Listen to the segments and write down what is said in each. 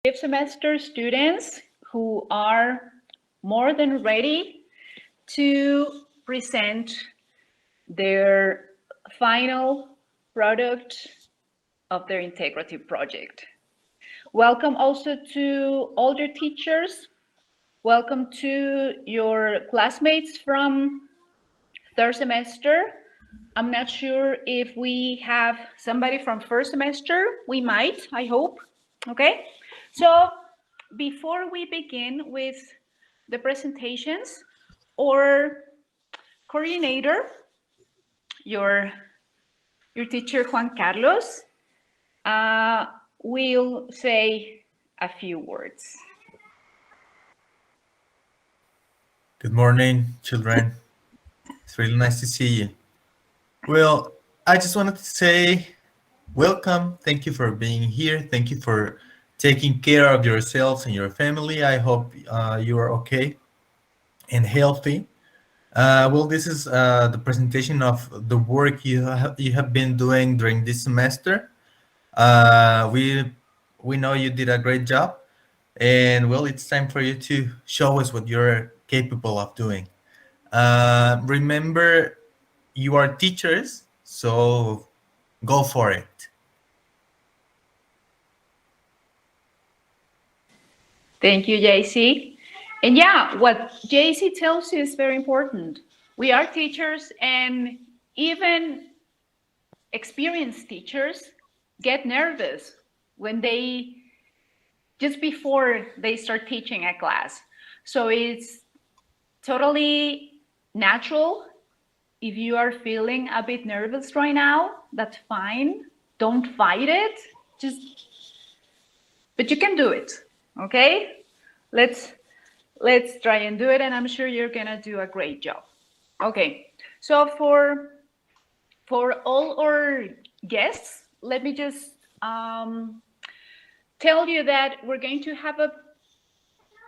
fifth semester students who are more than ready to present their final product of their integrative project. Welcome also to all your teachers. Welcome to your classmates from third semester. I'm not sure if we have somebody from first semester. We might, I hope. Okay, so before we begin with the presentations, our coordinator, your teacher Juan Carlos, will say a few words. Good morning, children. It's really nice to see you. Well, I just wanted to say welcome. Thank you for being here. Thank you for taking care of yourselves and your family. I hope you are okay and healthy. Well, this is the presentation of the work you have been doing during this semester. We know you did a great job, and well, it's time for you to show us what you're capable of doing. Remember, you are teachers, so go for it. Thank you, JC. And yeah, what JC tells you is very important. We are teachers, and even experienced teachers get nervous when just before they start teaching a class. So it's totally natural. If you are feeling a bit nervous right now, that's fine. Don't fight it. But you can do it. Okay, let's try and do it, and I'm sure you're gonna do a great job. Okay, so for all our guests, let me just tell you that we're going to have a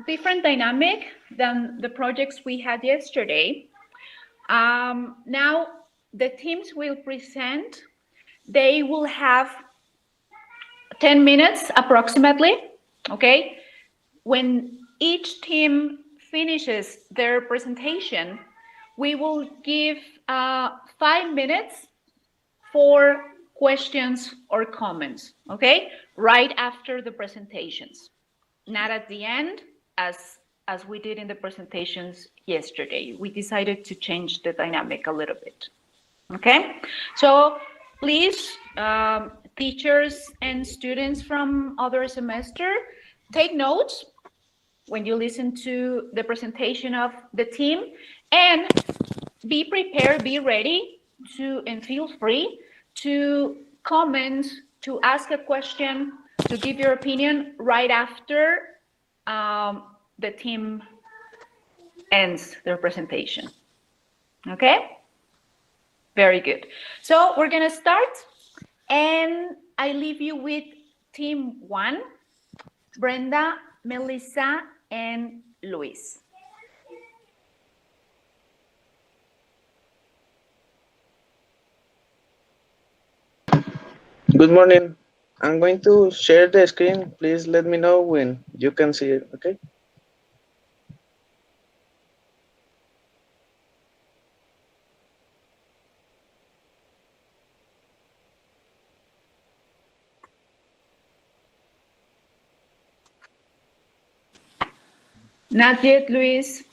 different dynamic than the projects we had yesterday. Now the teams will present. They will have 10 minutes approximately. Okay, when each team finishes their presentation, we will give 5 minutes for questions or comments, okay? Right after the presentations, not at the end, as we did in the presentations yesterday. We decided to change the dynamic a little bit, okay? So please, teachers and students from other semester, take notes when you listen to the presentation of the team, and be prepared, be ready to, and feel free to comment, to ask a question, to give your opinion right after the team ends their presentation. Okay? Very good. So we're gonna start, and I leave you with team 1, Brenda, Melissa, and Luis. Good morning. I'm going to share the screen. Please let me know when you can see it, okay? Not yet, Luis.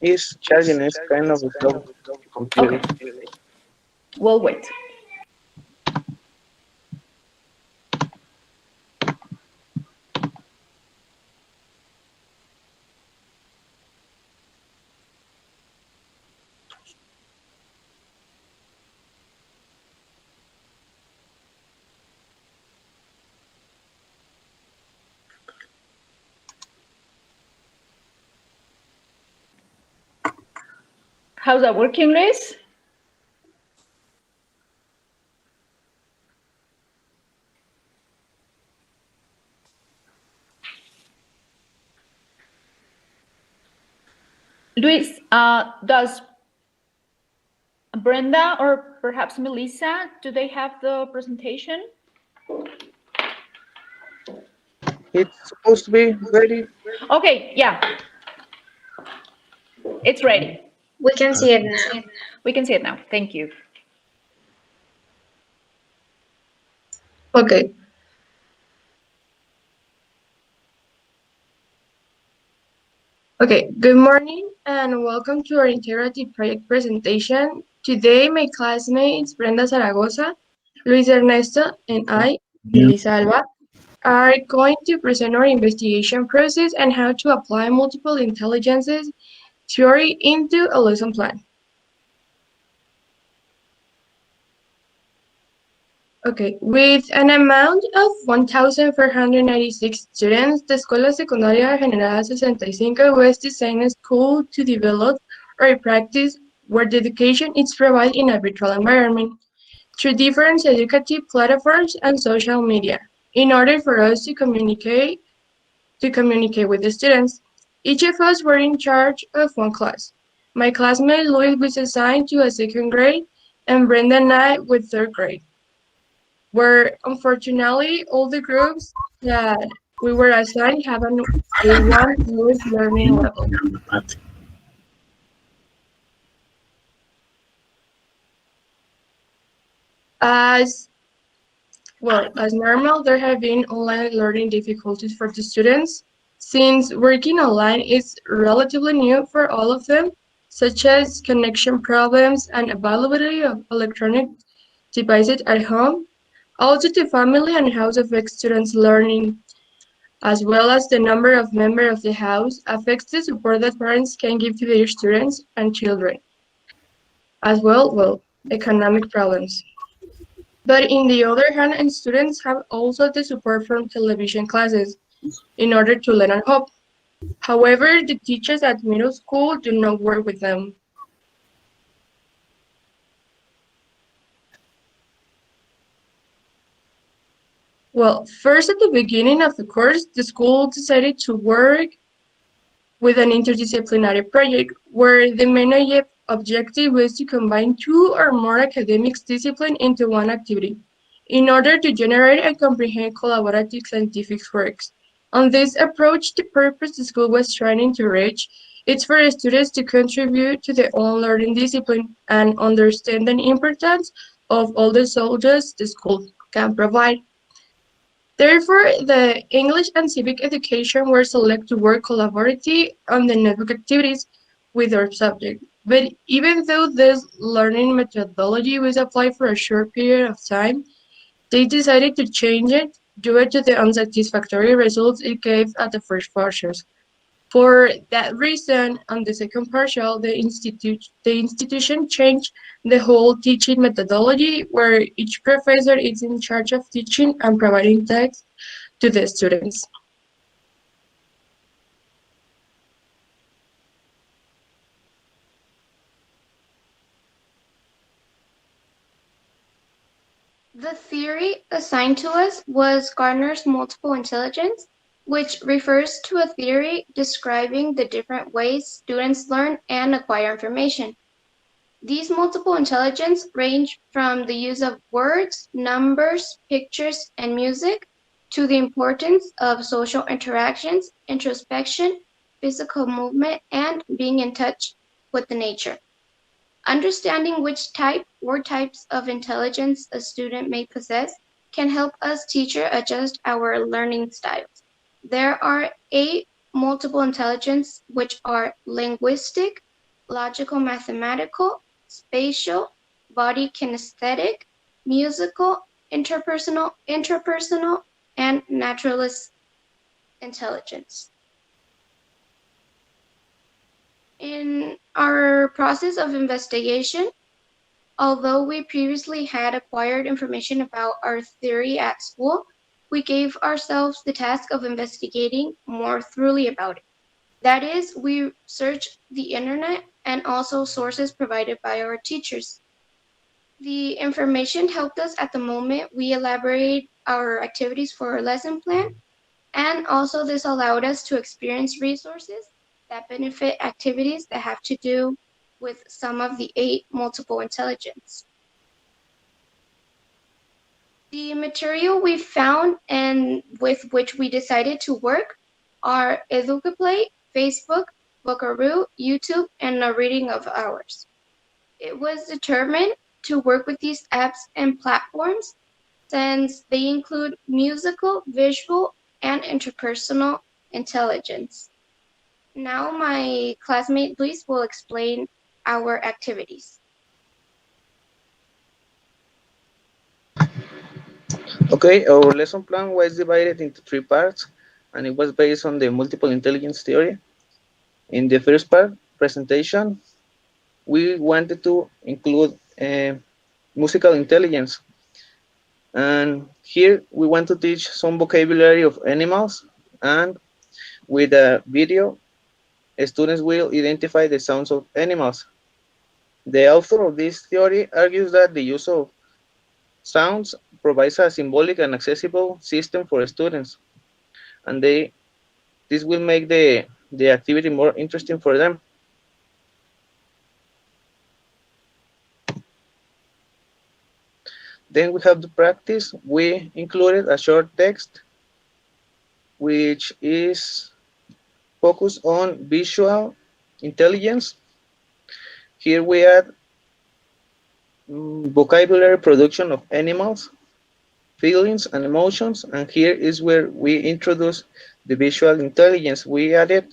It's charging. It's kind of slow computer. Okay. We'll wait. How's that working, Luis? Luis, does Brenda or perhaps Melissa, do they have the presentation? It's supposed to be ready. Okay, yeah. It's ready. We can see it now. We can see it now. Thank you. Okay. Okay, good morning and welcome to our interactive project presentation. Today, my classmates Brenda Zaragoza, Luis Ernesto, and I, Melissa Alba, are going to present our investigation process and how to apply multiple intelligences theory into a lesson plan. Okay, with an amount of 1,496 students, the Escuela Secundaria General 65 was designed a school to develop or practice where the education is provided in a virtual environment through different educative platforms and social media in order for us to communicate with the students. Each of us were in charge of one class. My classmate Louis was assigned to a second grade and Brenda and I with third grade, where unfortunately all the groups that we were assigned have an A1 English learning level. As as normal, there have been online learning difficulties for the students, since working online is relatively new for all of them, such as connection problems and availability of electronic devices at home. Also, the family and house affects students' learning, as well as the number of members of the house affects the support that parents can give to their students and children. As well, economic problems. But in the other hand, and students have also the support from television classes in order to learn at home. However, the teachers at middle school do not work with them. Well, first at the beginning of the course, the school decided to work with an interdisciplinary project where the main objective was to combine two or more academic disciplines into one activity in order to generate and comprehend collaborative scientific works. On this approach, the purpose the school was trying to reach is for students to contribute to their own learning discipline and understand the importance of all the subjects the school can provide. Therefore, the English and civic education were selected to work collaboratively on the notebook activities with their subject. But even though this learning methodology was applied for a short period of time, they decided to change it due to the unsatisfactory results it gave at the first partials. For that reason, on the second partial, the institution changed the whole teaching methodology, where each professor is in charge of teaching and providing text to the students. The theory assigned to us was Gardner's multiple intelligence, which refers to a theory describing the different ways students learn and acquire information. These multiple intelligence range from the use of words, numbers, pictures, and music to the importance of social interactions, introspection, physical movement, and being in touch with the nature. Understanding which type or types of intelligence a student may possess can help us teacher adjust our learning styles. There are 8 multiple intelligence, which are linguistic, logical mathematical, spatial, body kinesthetic, musical, interpersonal, and naturalist intelligence. In our process of investigation, although we previously had acquired information about our theory at school, we gave ourselves the task of investigating more thoroughly about it. That is, we searched the internet and also sources provided by our teachers. The information helped us at the moment we elaborate our activities for our lesson plan, and also this allowed us to experience resources that benefit activities that have to do with some of the 8 multiple intelligence. The material we found and with which we decided to work are EducaPlay, Facebook, Buckaroo, YouTube, and a reading of ours. It was determined to work with these apps and platforms since they include musical, visual, and interpersonal intelligence. Now my classmate Luis will explain our activities. Okay, our lesson plan was divided into 3 parts, and it was based on the multiple intelligence theory. In the first part, presentation, we wanted to include musical intelligence. And here we want to teach some vocabulary of animals, and with a video, students will identify the sounds of animals. The author of this theory argues that the use of sounds provides a symbolic and accessible system for students, and this will make the activity more interesting for them. Then we have the practice. We included a short text which is focused on visual intelligence. Here we add vocabulary production of animals, feelings, and emotions, and here is where we introduce the visual intelligence. We added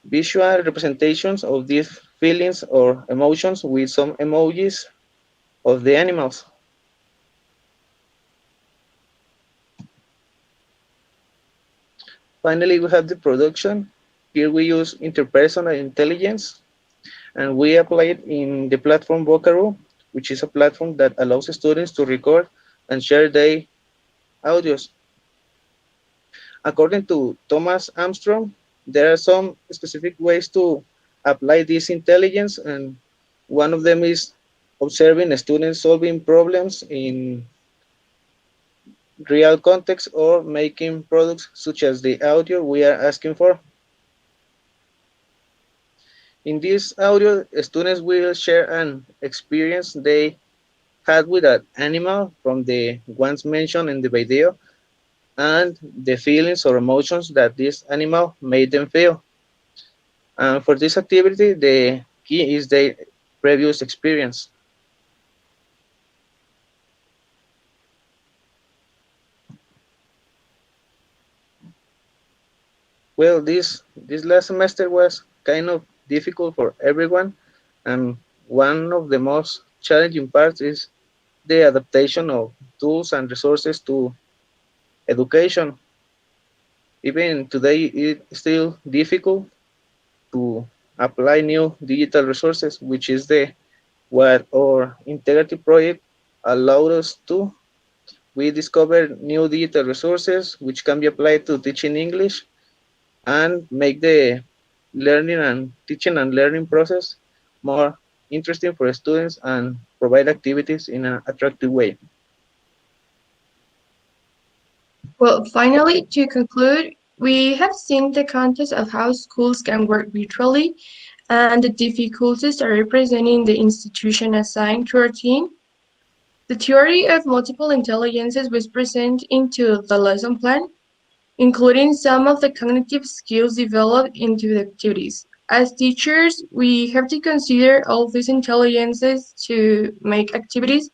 visual representations of these feelings or emotions with some emojis of the animals. Finally, we have the production. Here we use interpersonal intelligence, and we apply it in the platform Buckaroo, which is a platform that allows students to record and share their audios. According to Thomas Armstrong, there are some specific ways to apply this intelligence, and one of them is observing students solving problems in real context or making products such as the audio we are asking for. In this audio, students will share an experience they had with an animal from the ones mentioned in the video and the feelings or emotions that this animal made them feel. And for this activity, the key is their previous experience. Well, this last semester was kind of difficult for everyone, and one of the most challenging parts is the adaptation of tools and resources to education. Even today, it's still difficult to apply new digital resources, which is what our integrative project allowed us to. We discovered new digital resources which can be applied to teaching English and make the learning and teaching and learning process more interesting for students and provide activities in an attractive way. Well, finally, to conclude, we have seen the context of how schools can work virtually and the difficulties are representing the institution assigned to our team. The theory of multiple intelligences was presented into the lesson plan, including some of the cognitive skills developed into the activities. As teachers, we have to consider all these intelligences to make activities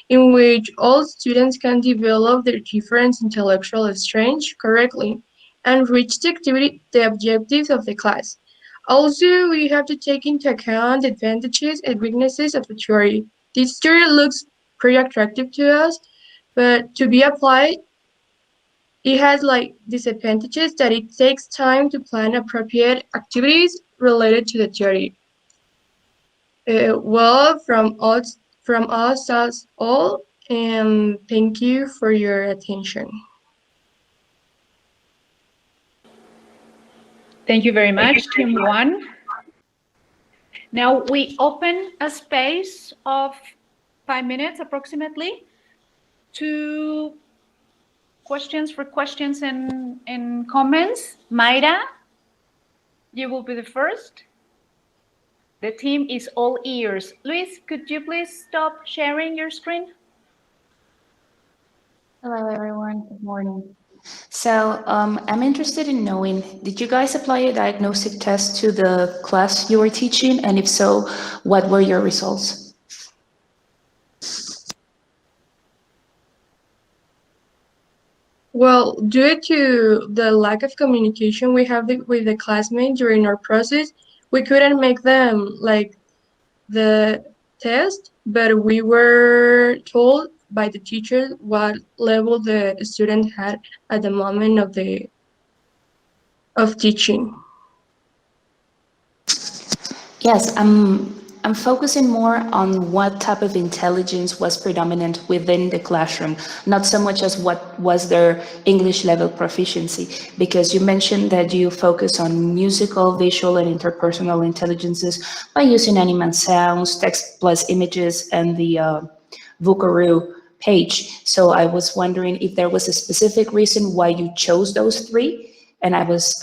in which all students can develop their different intellectual strengths correctly and reach the objectives of the class. Also, we have to take into account the advantages and weaknesses of the theory. This theory looks pretty attractive to us, but to be applied, it has like disadvantages that it takes time to plan appropriate activities related to the theory. Well, from us, that's all, and thank you for your attention. Thank you very much, Team 1. Now we open a space of 5 minutes approximately to questions and comments. Mayra, you will be the first. The team is all ears. Luis, could you please stop sharing your screen? Hello, everyone. Good morning. So I'm interested in knowing, did you guys apply a diagnostic test to the class you were teaching? And if so, what were your results? Well, due to the lack of communication we have with the classmates during our process, we couldn't make them like the test, but we were told by the teacher what level the student had at the moment of teaching. Yes, I'm focusing more on what type of intelligence was predominant within the classroom, not so much as what was their English level proficiency, because you mentioned that you focus on musical, visual, and interpersonal intelligences by using anime sounds, text plus images, and the Vukaroo page. So I was wondering if there was a specific reason why you chose those three, and I was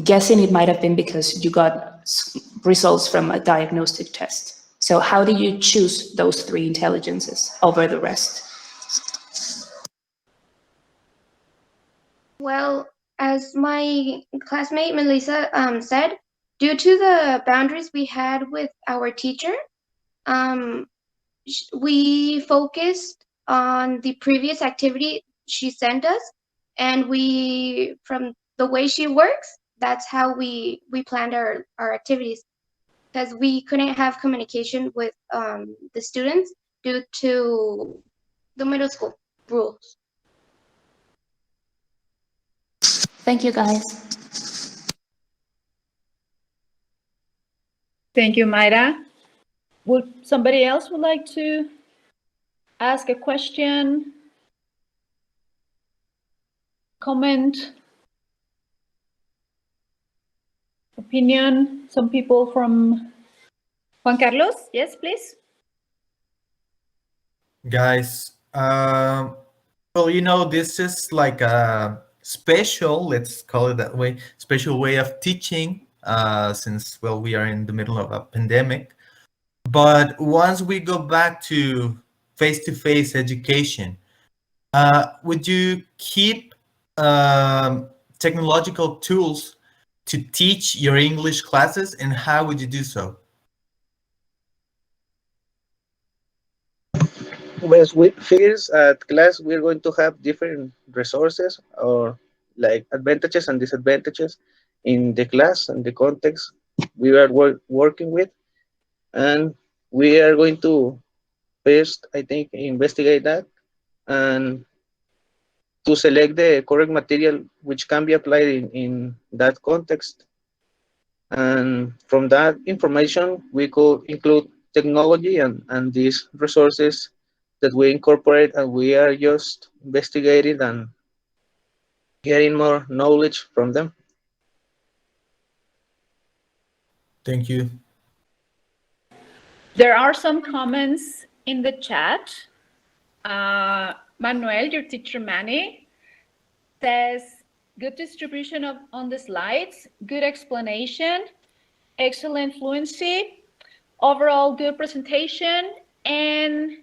guessing it might have been because you got results from a diagnostic test. So how did you choose those three intelligences over the rest? Well, as my classmate Melissa said, due to the boundaries we had with our teacher, we focused on the previous activity she sent us, and from the way she works, that's how we planned our activities, because we couldn't have communication with the students due to the middle school rules. Thank you, guys. Thank you, Mayra. Would somebody else would like to ask a question, comment, opinion? Some people from Juan Carlos, yes, please. Guys, well, you know, this is like a special, let's call it that way, special way of teaching, since, well, we are in the middle of a pandemic. But once we go back to face-to-face education, would you keep technological tools to teach your English classes, and how would you do so? Well, we figures at class we're going to have different resources or like advantages and disadvantages in the class and the context we are working with, and we are going to first, I think, investigate that and to select the correct material which can be applied in that context. And from that information, we could include technology and these resources that we incorporate, and we are just investigating and getting more knowledge from them. Thank you. There are some comments in the chat. Manuel, your teacher Manny, says, good distribution on the slides, good explanation, excellent fluency, overall good presentation, and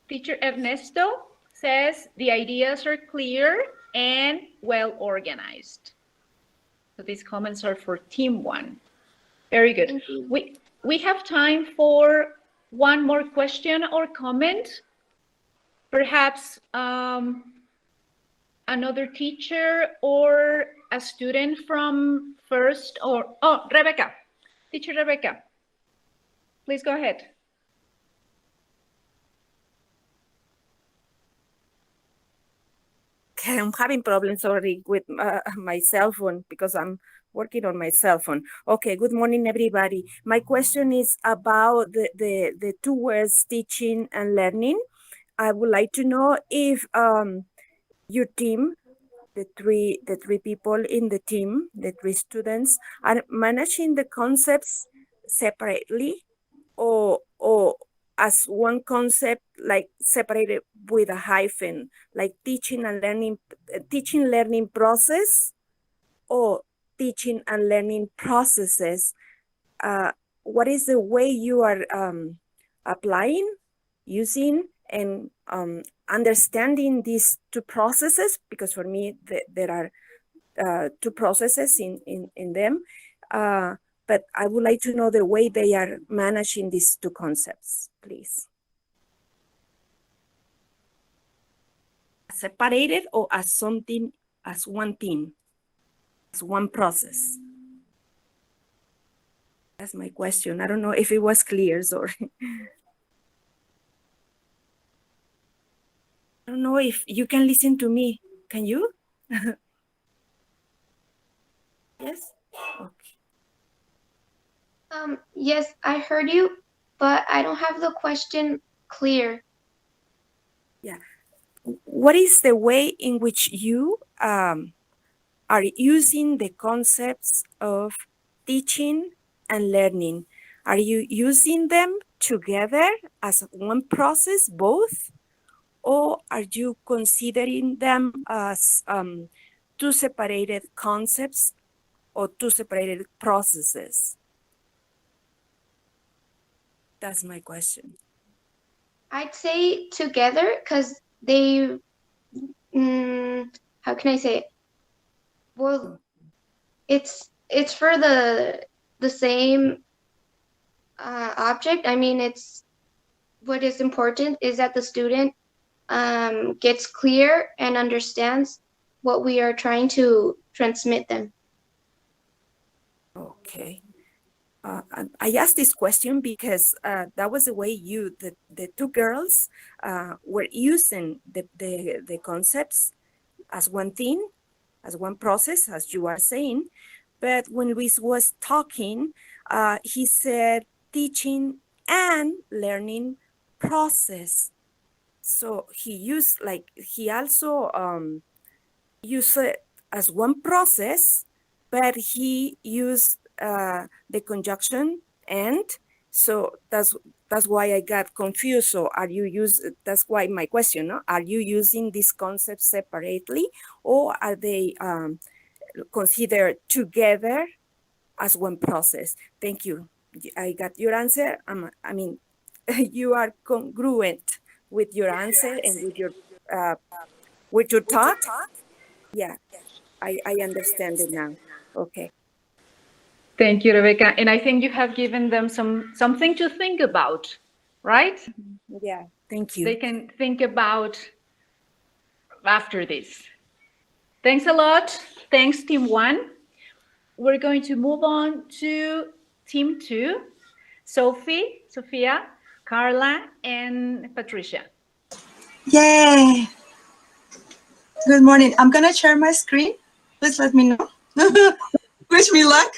teacher Ernesto says the ideas are clear and well organized. So these comments are for team one. Very good. We have time for one more question or comment. Perhaps another teacher or a student from first or, oh, Rebecca, teacher Rebecca, please go ahead. I'm having problems, sorry, with my cell phone because I'm working on my cell phone. Okay, good morning, everybody. My question is about the two words, teaching and learning. I would like to know if your team, the three people in the team, the three students, are managing the concepts separately or as one concept, like separated with a hyphen, like teaching learning process or teaching and learning processes. What is the way you are applying, using, and understanding these two processes, because for me there are two processes in them, but I would like to know the way they are managing these two concepts, please. Separated or as something, as one thing, as one process? That's my question. I don't know if it was clear, sorry. I don't know if you can listen to me. Can you? Yes? Okay. Yes, I heard you, but I don't have the question clear. Yeah. What is the way in which you are using the concepts of teaching and learning? Are you using them together as one process, both? Or are you considering them as two separated concepts or two separated processes? That's my question. I'd say together because they, how can I say it? Well, it's for the same object. I mean, it's what is important is that the student gets clear and understands what we are trying to transmit them. Okay. I asked this question because that was the way the two girls were using the concepts as one thing, as one process, as you are saying. But when Luis was talking, he said teaching and learning process. So he also used it as one process, but he used the conjunction and. So that's why I got confused. So that's why my question, no? Are you using these concepts separately, or are they considered together as one process? Thank you. I got your answer. I mean, you are congruent with your answer and with your thought. Yeah, I understand it now. Okay. Thank you, Rebecca. And I think you have given them something to think about, right? Yeah, thank you. They can think about after this. Thanks a lot. Thanks, Team 1. We're going to move on to Team 2. Sophia, Carla, and Patricia. Yay! Good morning. I'm going to share my screen. Please let me know. Wish me luck.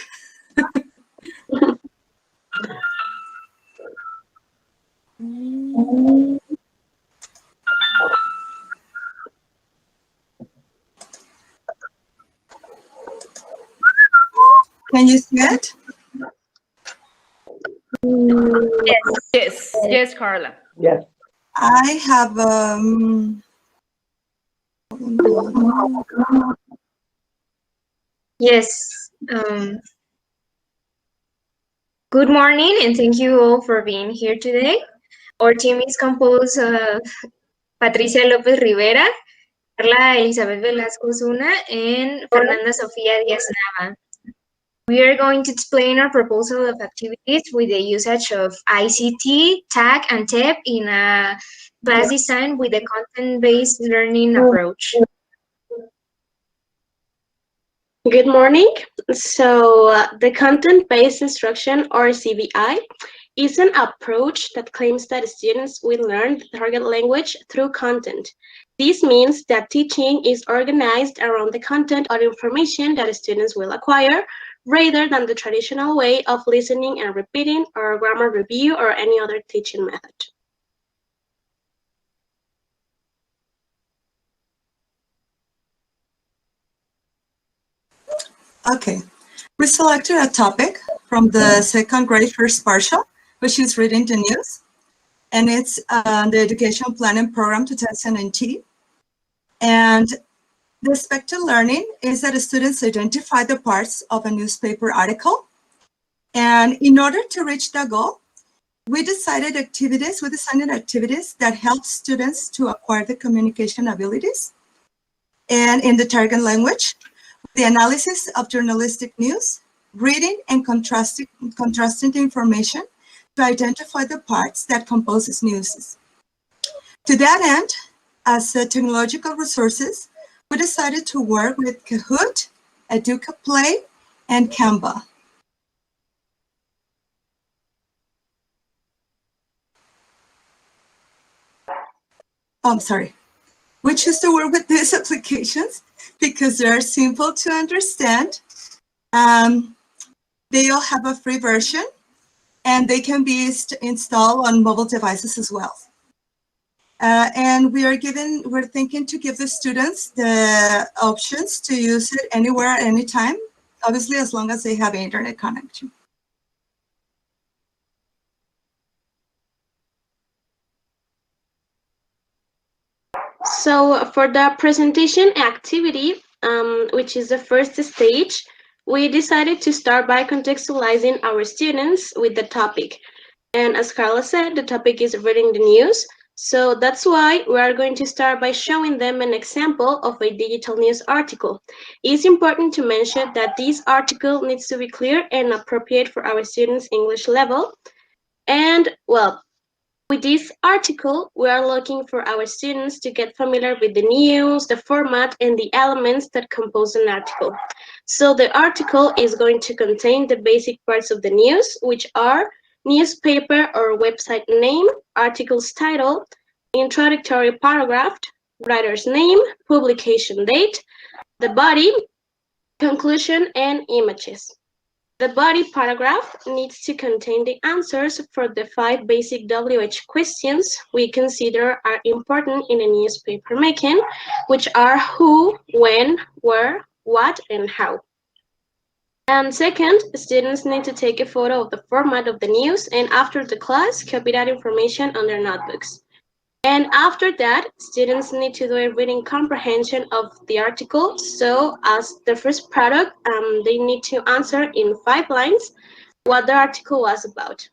Can you see it? Yes, Carla. Yes. I have Yes. Good morning, and thank you all for being here today. Our team is composed of Patricia López Rivera, Carla Elizabeth Velasco Zuna, and Fernanda Sofía Díaz Nava. We are going to explain our proposal of activities with the usage of ICT, TAG, and TEP in a class design with a content-based learning approach. Good morning. So the content-based instruction, or CBI, is an approach that claims that students will learn the target language through content. This means that teaching is organized around the content or information that students will acquire, rather than the traditional way of listening and repeating, or grammar review, or any other teaching method. Okay. We selected a topic from the second grade first partial, which is reading the news. And it's the Education Planning Program 2019. And the expected learning is that the students identify the parts of a newspaper article. And in order to reach the goal, we designed activities that help students to acquire the communication abilities and in the target language, the analysis of journalistic news, reading and contrasting the information to identify the parts that composes news. To that end, as technological resources, we decided to work with Kahoot, Educa Play, and Canva. I'm sorry. We choose to work with these applications because they are simple to understand. They all have a free version, and they can be installed on mobile devices as well. And we're thinking to give the students the options to use it anywhere, anytime, obviously as long as they have an internet connection. So for the presentation activity, which is the first stage, we decided to start by contextualizing our students with the topic. And as Carla said, the topic is reading the news. So that's why we are going to start by showing them an example of a digital news article. It's important to mention that this article needs to be clear and appropriate for our students' English level. And well, with this article, we are looking for our students to get familiar with the news, the format, and the elements that compose an article. So the article is going to contain the basic parts of the news, which are newspaper or website name, article's title, introductory paragraph, writer's name, publication date, the body, conclusion, and images. The body paragraph needs to contain the answers for the 5 basic WH questions we consider are important in a newspaper making, which are who, when, where, what, and how. And second, students need to take a photo of the format of the news, and after the class, copy that information on their notebooks. And after that, students need to do a reading comprehension of the article. So as the first product, they need to answer in 5 lines what the article was about.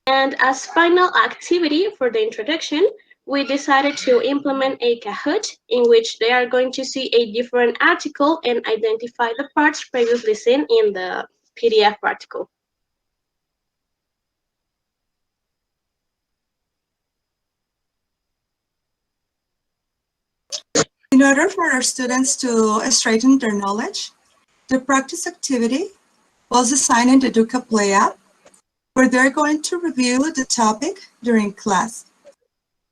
And as final activity for the introduction, we decided to implement a Kahoot in which they are going to see a different article and identify the parts previously seen in the PDF article. In order for our students to strengthen their knowledge, the practice activity was assigned in the Educa Play app, where they're going to review the topic during class.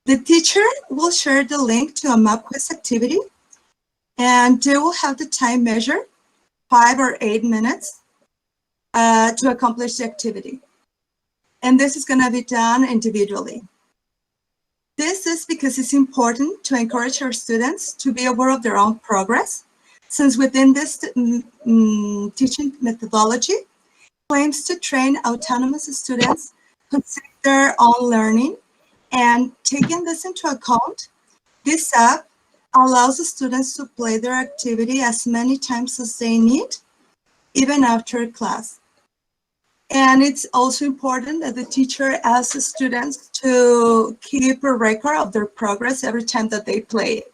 The teacher will share the link to a map quiz activity, and they will have the time measured, 5 or 8 minutes, to accomplish the activity. And this is going to be done individually. This is because it's important to encourage our students to be aware of their own progress, since within this teaching methodology claims to train autonomous students who seek their own learning. And taking this into account, this app allows the students to play their activity as many times as they need, even after class. And it's also important that the teacher asks the students to keep a record of their progress every time that they play it.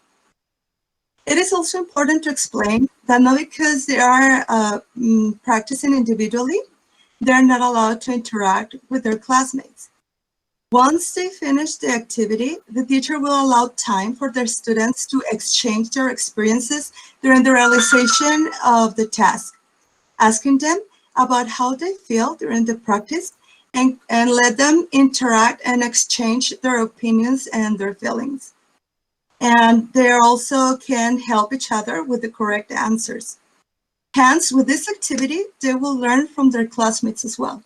It is also important to explain that not because they are practicing individually, they're not allowed to interact with their classmates. Once they finish the activity, the teacher will allow time for their students to exchange their experiences during the realization of the task, asking them about how they feel during the practice and let them interact and exchange their opinions and their feelings. And they also can help each other with the correct answers. Hence, with this activity, they will learn from their classmates as well.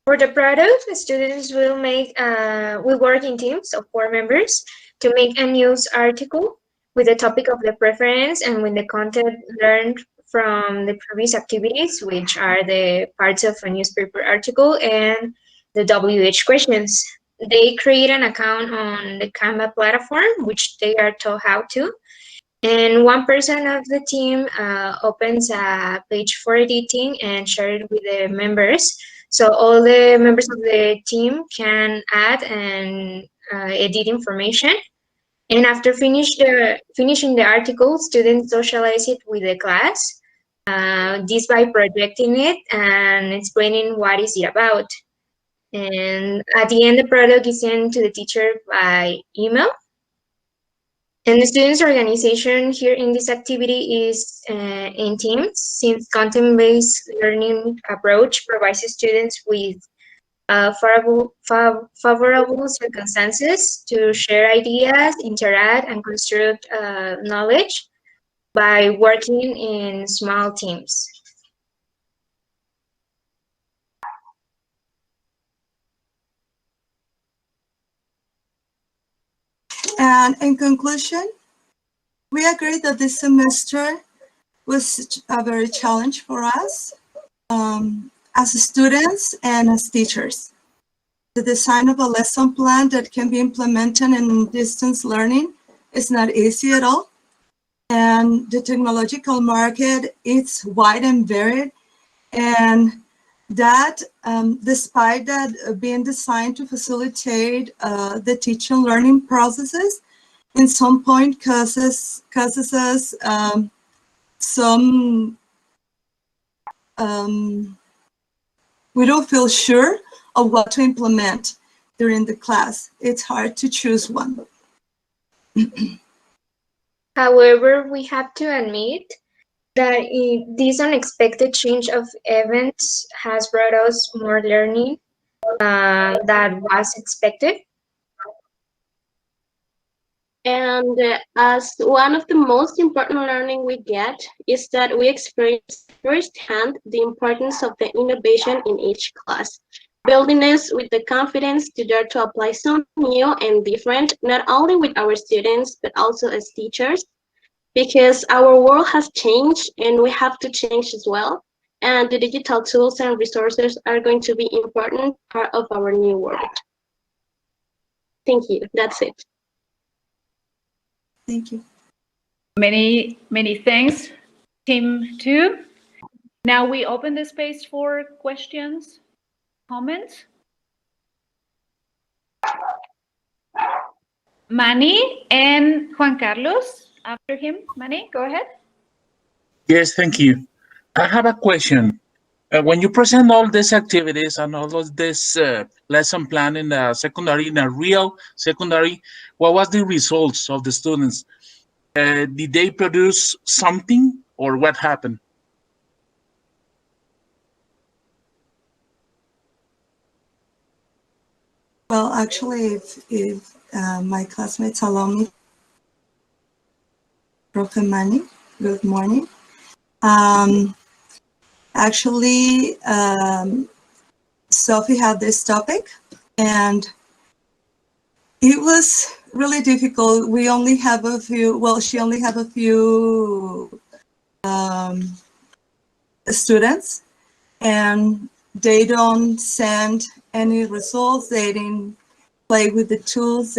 For the product, the students will work in teams of 4 members to make a news article with the topic of the preference and with the content learned from the previous activities, which are the parts of a newspaper article and the WH questions. They create an account on the Canva platform, which they are taught how to. And one person of the team opens a page for editing and share it with the members. So all the members of the team can add and edit information. And after finishing the article, students socialize it with the class. This by projecting it and explaining what is it about. And at the end, the product is sent to the teacher by email. And the students' organization here in this activity is in teams, since content-based learning approach provides students with favorable circumstances to share ideas, interact, and construct knowledge by working in small teams. And in conclusion, we agree that this semester was a very challenge for us as students and as teachers. The design of a lesson plan that can be implemented in distance learning is not easy at all. And the technological market is wide and varied. And that, despite that being designed to facilitate the teaching learning processes, in some point causes us some, we don't feel sure of what to implement during the class. It's hard to choose one. However, we have to admit that this unexpected change of events has brought us more learning than was expected. And as one of the most important learning we get is that we experience firsthand the importance of the innovation in each class, building us with the confidence to dare to apply something new and different, not only with our students, but also as teachers, because our world has changed and we have to change as well. And the digital tools and resources are going to be an important part of our new world. Thank you. That's it. Thank you. Many thanks, Team 2. Now we open the space for questions, comments. Manny and Juan Carlos, after him. Manny, go ahead. Yes, thank you. I have a question. When you present all these activities and all of this lesson plan in the secondary, in a real secondary, what was the results of the students? Did they produce something or what happened? Well, actually, if my classmates allow me, Prof. Manny, good morning. Actually, Sophie had this topic, and it was really difficult. We only have a few, well, she only have a few students, and they don't send any results. They didn't play with the tools.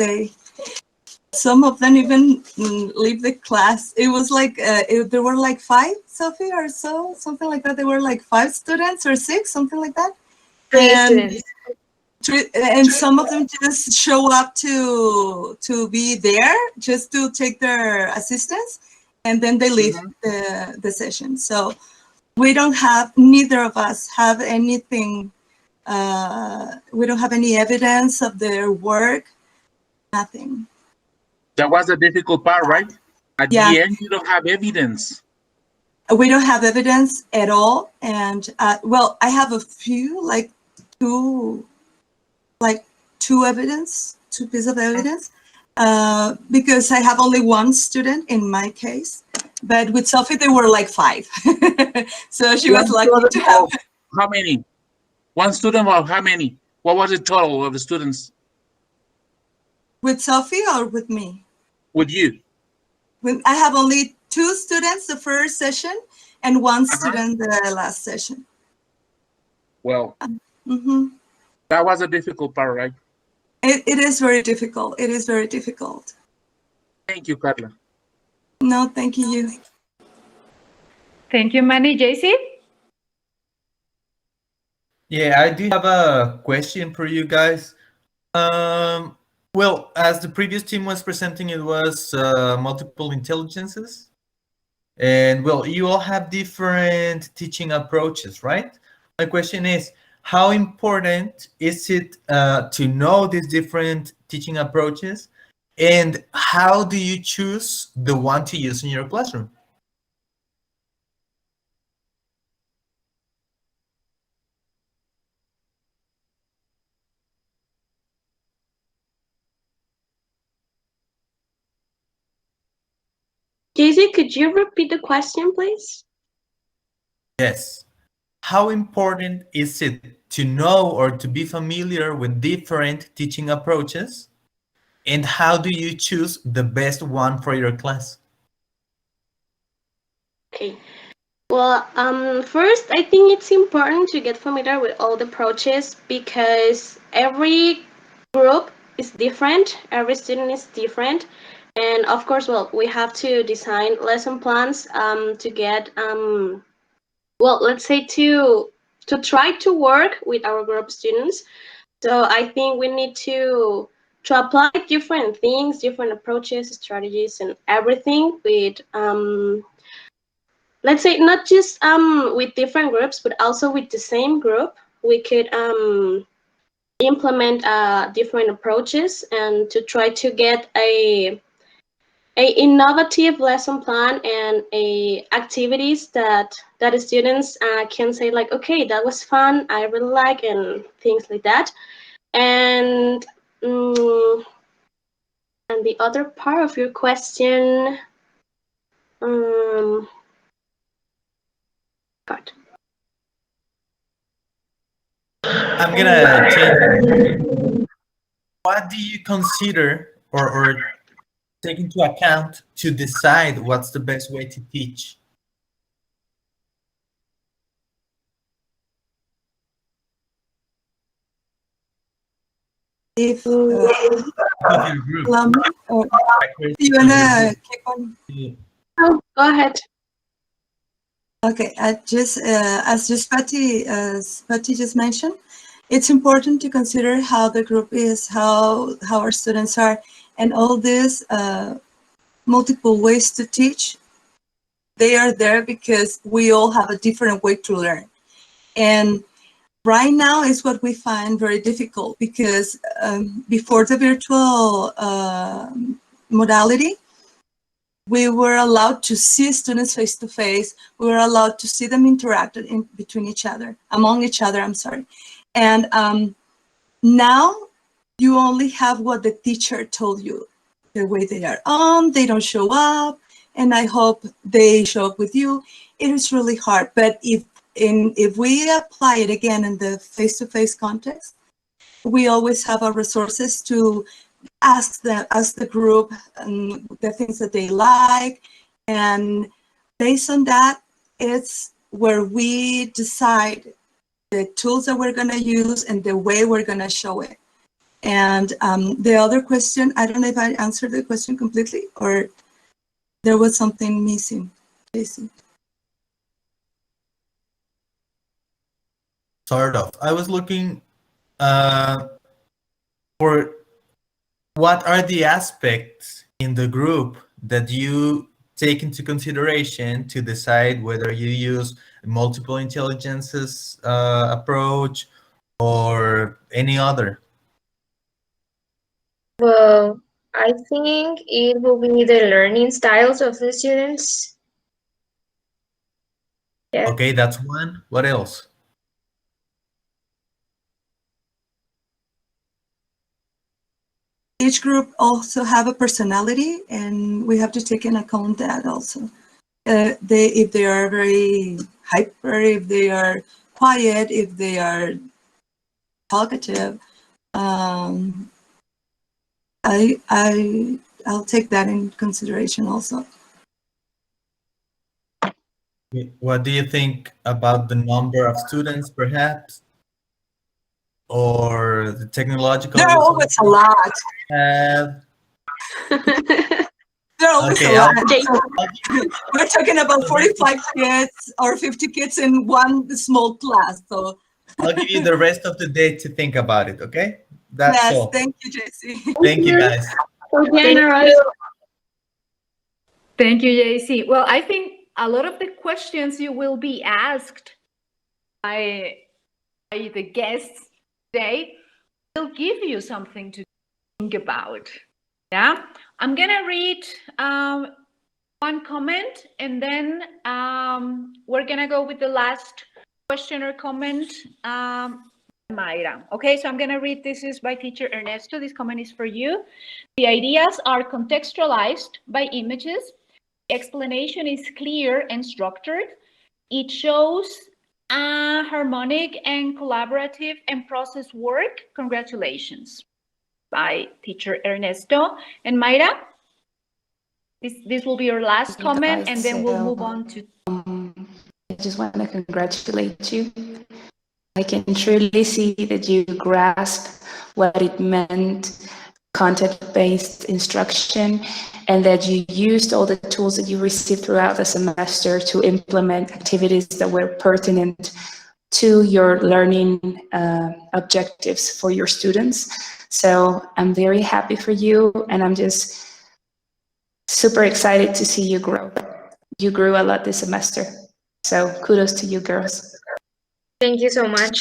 Some of them even leave the class. It was like, there were like 5, Sophie, or so, something like that. There were like 5 students or 6, something like that. 3 students. And some of them just show up to be there, just to take their assistance, and then they leave the session. So we don't have, neither of us have anything, we don't have any evidence of their work, nothing. That was the difficult part, right? At the end, you don't have evidence. We don't have evidence at all. And well, I have a few, like two pieces of evidence, because I have only 1 student in my case, but with Sophie, there were like 5. So she was lucky to have. How many? 1 student or how many? What was the total of the students? With Sophie or with me? With you. I have only 2 students the first session and 1 student the last session. Well, that was a difficult part, right? It is very difficult. It is very difficult. Thank you, Carla. No, thank you. Thank you, Manny. JC? Yeah, I do have a question for you guys. Well, as the previous team was presenting, it was multiple intelligences. And well, you all have different teaching approaches, right? My question is, how important is it to know these different teaching approaches? And how do you choose the one to use in your classroom? Daisy, could you repeat the question, please? Yes. How important is it to know or to be familiar with different teaching approaches? And how do you choose the best one for your class? Okay. Well, first, I think it's important to get familiar with all the approaches because every group is different, every student is different. And of course, well, we have to design lesson plans to get, well, let's say to try to work with our group students. So I think we need to apply different things, different approaches, strategies, and everything with let's say not just with different groups, but also with the same group. We could implement different approaches and to try to get a innovative lesson plan and activities that the students can say like, okay, that was fun, I really like, and things like that. And and the other part of your question, God. I'm gonna change. What do you consider or take into account to decide what's the best way to teach? If With your group. you wanna keep on? Oh, go ahead. Okay, as Patty just mentioned, it's important to consider how the group is, how our students are, and all these multiple ways to teach. They are there because we all have a different way to learn. And right now is what we find very difficult because before the virtual modality, we were allowed to see students face to face. We were allowed to see them interact among each other, I'm sorry. And now you only have what the teacher told you, the way they are they don't show up, and I hope they show up with you. It is really hard, but if we apply it again in the face-to-face context, we always have our resources to ask the group the things that they like, and based on that, it's where we decide the tools that we're going to use and the way we're going to show it. And the other question, I don't know if I answered the question completely or there was something missing, Jason. Sort of. I was looking for what are the aspects in the group that you take into consideration to decide whether you use multiple intelligences approach or any other? Well, I think it will be the learning styles of the students. Yeah. Okay, that's one. What else? Each group also have a personality, and we have to take into account that also. If they are very hyper, if they are quiet, if they are talkative, I'll take that in consideration also. What do you think about the number of students, perhaps, or the technological? There are always a lot. There are always Okay, a lot. I'll- So we're talking about 45 kids or 50 kids in one small class. So I'll give you the rest of the day to think about it, okay? That's yes, all. thank you, JC. Thank you, guys. So generous. Thank you, JC. Well, I think a lot of the questions you will be asked by the guests today will give you something to think about. Yeah, I'm gonna read one comment, and then we're gonna go with the last question or comment. Mayra. Okay, so I'm gonna read. This is by teacher Ernesto. This comment is for you. The ideas are contextualized by images. The explanation is clear and structured. It shows harmonic and collaborative and process work. Congratulations. By teacher Ernesto. And Mayra, this will be your last comment, and then we'll move on to... I just want to congratulate you. I can truly see that you grasp what it meant, content-based instruction, and that you used all the tools that you received throughout the semester to implement activities that were pertinent to your learning objectives for your students. So I'm very happy for you, and I'm just super excited to see you grow. You grew a lot this semester. So kudos to you, girls. Thank you so much.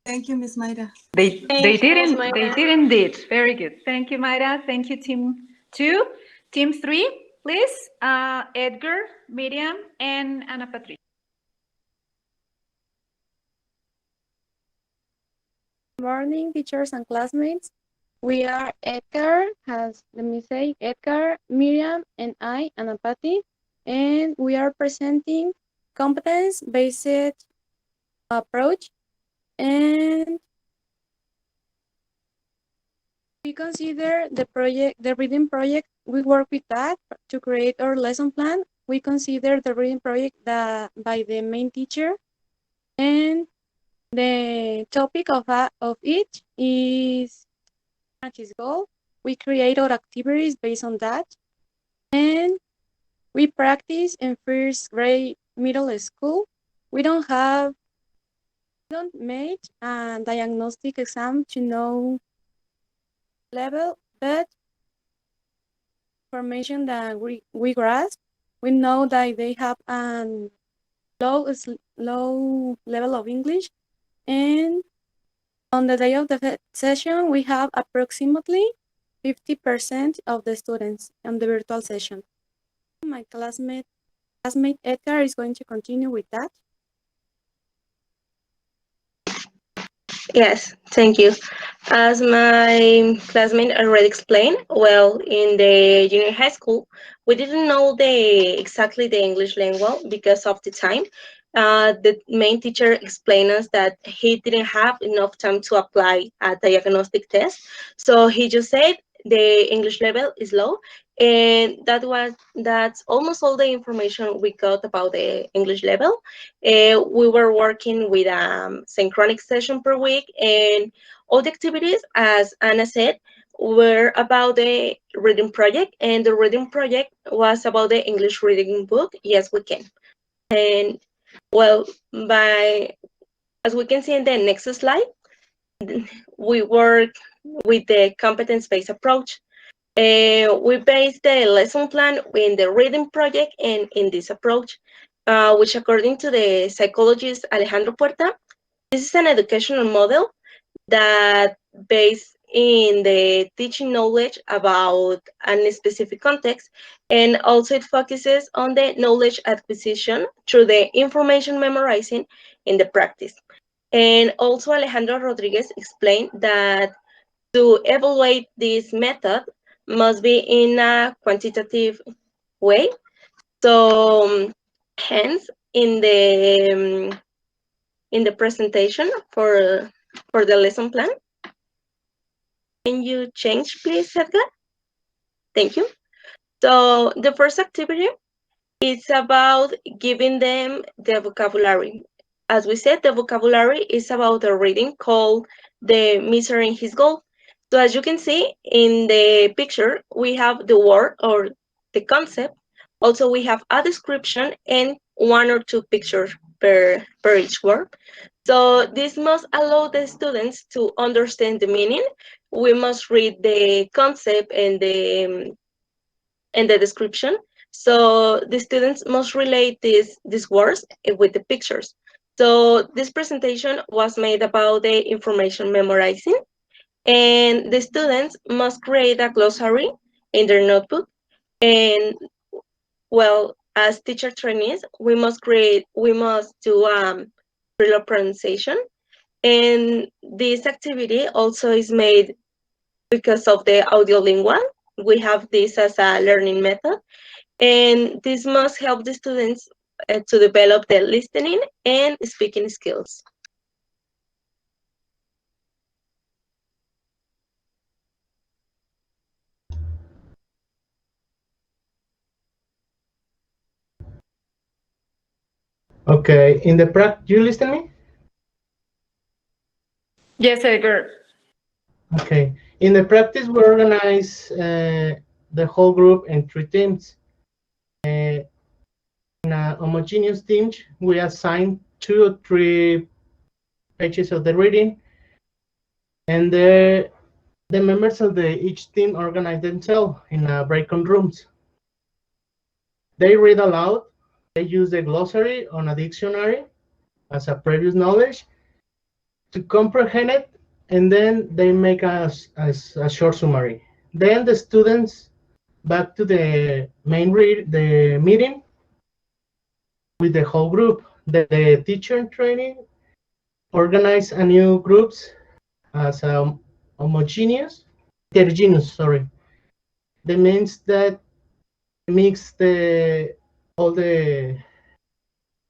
Thank you, Ms. Mayra. They Ms. did Mayra. indeed. Very good. Thank you, Mayra. Thank you, team 2. Team 3, please. Edgar, Miriam, and Ana Patricia. Good morning, teachers and classmates. We are Edgar, Edgar, Miriam, and I, Ana Pati, and we are presenting competence-based approach. And we consider the reading project. We work with that to create our lesson plan. We consider the reading project by the main teacher, and the topic of it is his goal. We create our activities based on that, and we practice in first grade middle school. We don't make a diagnostic exam to know level, but information that we grasp, we know that they have a low level of English, and on the day of the session, we have approximately 50% of the students on the virtual session. My classmate Edgar is going to continue with that. Yes, thank you. As my classmate already explained, well, in the junior high school, we didn't know exactly the English language because of the time. The main teacher explained us that he didn't have enough time to apply a diagnostic test. So he just said the English level is low, and that's almost all the information we got about the English level. We were working with a synchronic session per week, and all the activities, as Anna said, were about the reading project, and the reading project was about the English reading book, Yes We Can. And well, as we can see in the next slide, we work with the competence-based approach. We base the lesson plan in the reading project and in this approach, which according to the psychologist Alejandro Puerta, this is an educational model that based in the teaching knowledge about a specific context, and also it focuses on the knowledge acquisition through the information memorizing in the practice. And also Alejandro Rodriguez explained that to evaluate this method must be in a quantitative way. So hence in the presentation for the lesson plan, can you change please, Edgar? Thank you. So the first activity is about giving them the vocabulary. As we said, the vocabulary is about a reading called The Misery in His Goal. So as you can see in the picture, we have the word or the concept. Also, we have a description and 1 or 2 pictures per each word. So this must allow the students to understand the meaning. We must read the concept and the description. So the students must relate these words with the pictures. So this presentation was made about the information memorizing, and the students must create a glossary in their notebook. And well, as teacher trainees, we must do real pronunciation. And this activity also is made because of the audiolingual. We have this as a learning method, and this must help the students to develop their listening and speaking skills. Okay, in the practice, you listen me? Yes, Edgar. Okay, in the practice, we organize the whole group in 3 teams. In a homogeneous team, we assign 2 or 3 pages of the reading, and the members of each team organize themselves in breakout rooms. They read aloud. They use the glossary on a dictionary as a previous knowledge to comprehend it, and then they make a short summary. Then the students back to the the meeting with the whole group. The teacher in training organize a new groups as a heterogeneous, sorry. That means that mix all the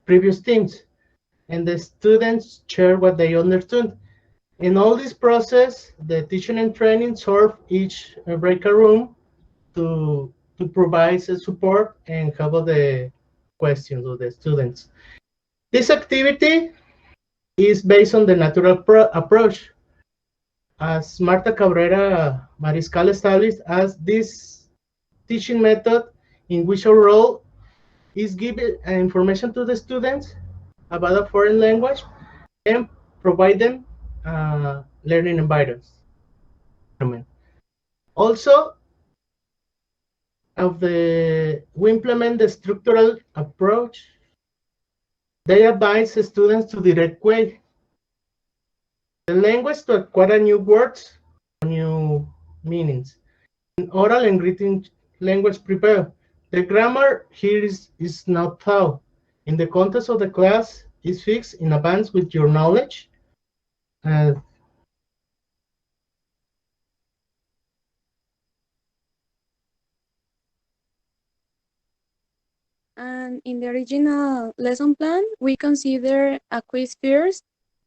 previous teams, and the students share what they understood. In all this process, the teaching and training serve each breakout room to provide support and cover the questions of the students. This activity is based on the natural approach, as Marta Cabrera Mariscal established as this teaching method in which our role is giving information to the students about a foreign language and provide them learning environment. Also, we implement the structural approach. They advise the students to direct way the language to acquire new words, new meanings. In oral and written language prepare. The grammar here is not taught. In the context of the class is fixed in advance with your knowledge. And in the original lesson plan, we consider a quiz first,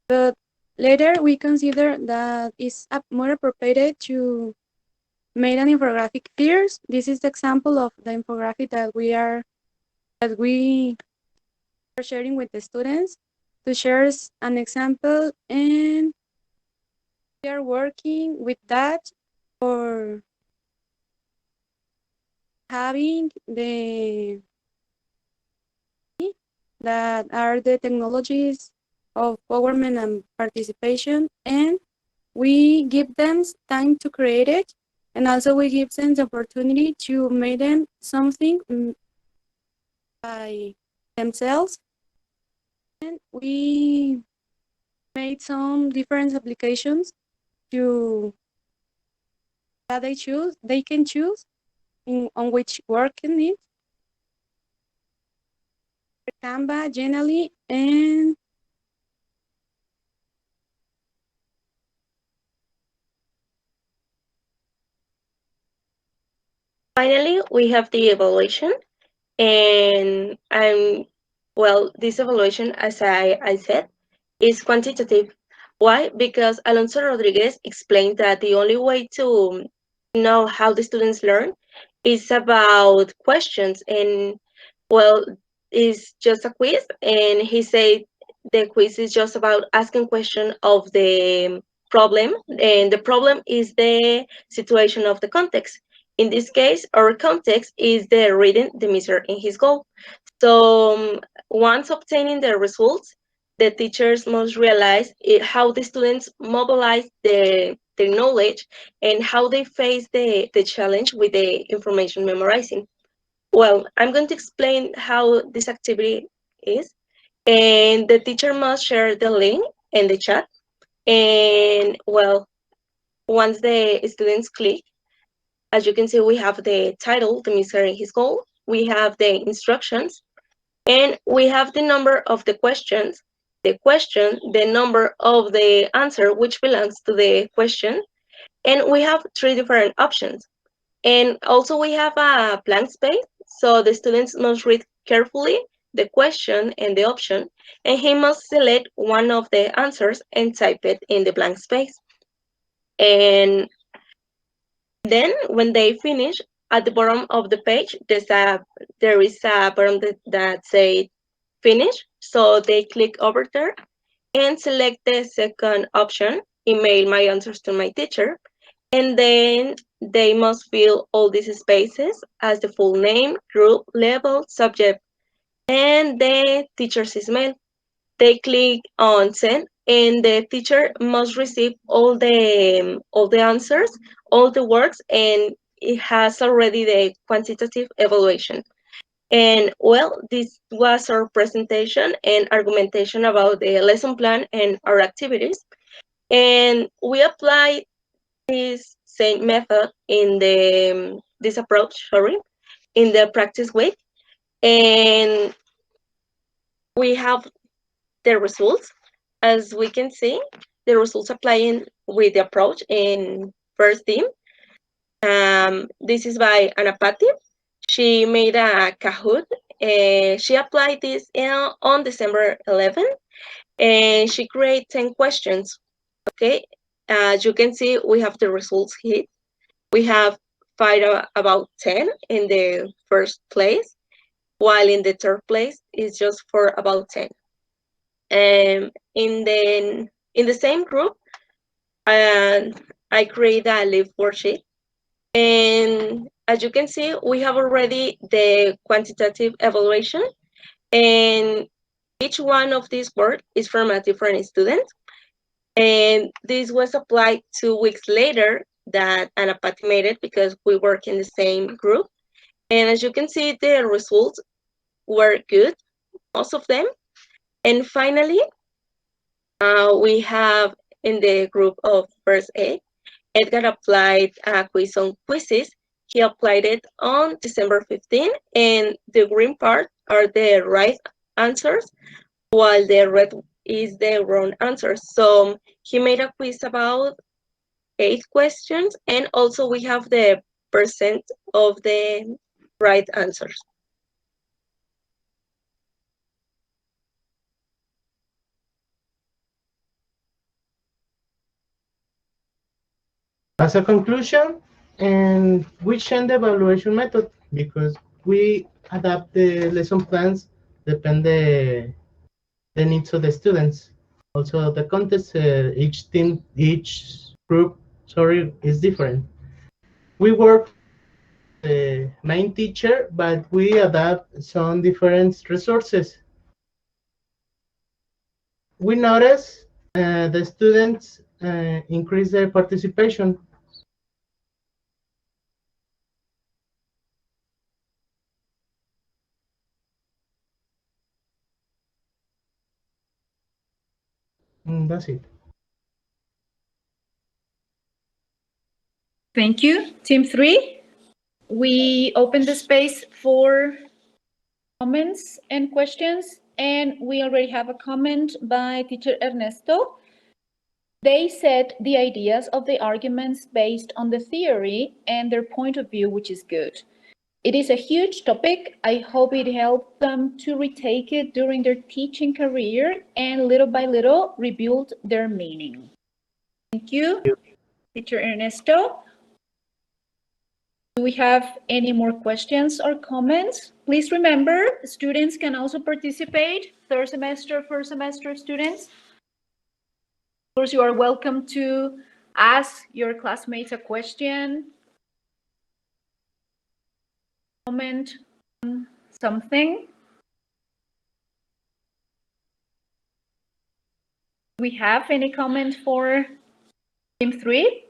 but later we consider that it's more appropriate to make an infographic first. This is the example of the infographic that we are sharing with the students to share an example, and we are working with that for having that are the technologies of empowerment and participation, and we give them time to create it, and also we give them the opportunity to make them something by themselves. And we made some different applications that they can choose on which work in it. Canva, Genially, and Finally, we have the evaluation, and well, this evaluation, as I said, is quantitative. Why? Because Alonso Rodriguez explained that the only way to know how the students learn is about questions, and well, it's just a quiz, and he said the quiz is just about asking question of the problem, and the problem is the situation of the context. In this case, our context is the reading the mister in his goal. So once obtaining the results, the teachers must realize how the students mobilize their knowledge and how they face the challenge with the information memorizing. Well, I'm going to explain how this activity is. And the teacher must share the link in the chat. And well, once the students click, as you can see, we have the title, the mister and his goal. We have the instructions, and we have the number of the questions, the question, the number of the answer, which belongs to the question. And we have 3 different options. And also we have a blank space, so the students must read carefully the question and the option, and he must select one of the answers and type it in the blank space. And then when they finish, at the bottom of the page, there is a button that says finish. So they click over there and select the second option, email my answers to my teacher. And then they must fill all these spaces as the full name, group, level, subject, and the teacher's email. They click on send, and the teacher must receive all the answers, all the works, and it has already the quantitative evaluation. And well, this was our presentation and argumentation about the lesson plan and our activities. And we applied this same method in this approach, in the practice week. And we have the results. As we can see, the results applying with the approach in first team. This is by Anapati. She made a Kahoot. She applied this on December 11th, and she created 10 questions. Okay, as you can see, we have the results here. We have 5 about 10 in the first place, while in the third place is just for about 10. In the same group, I create a live worksheet. And as you can see, we have already the quantitative evaluation, and each one of these work is from a different student. And this was applied 2 weeks later that Anapati made it, because we work in the same group. And as you can see, the results were good, most of them. And finally, we have in the group of first A, Edgar applied a quiz on quizzes. He applied it on December 15, and the green part are the right answers, while the red is the wrong answer. So he made a quiz about 8 questions, and also we have the percent of the right answers. As a conclusion, and we change the evaluation method because we adapt the lesson plans depend the needs of the students. Also, the context, each team, each group, is different. We work the main teacher, but we adapt some different resources. We notice the students increase their participation. That's it. Thank you. Team 3, we open the space for comments and questions, and we already have a comment by teacher Ernesto. They said the ideas of the arguments based on the theory and their point of view, which is good. It is a huge topic. I hope it helped them to retake it during their teaching career and little by little rebuild their meaning. Thank you, teacher Ernesto. Do we have any more questions or comments? Please remember, students can also participate, third semester, first semester students. Of course, you are welcome to ask your classmates a question. comment on something? Do we have any comment for team 3?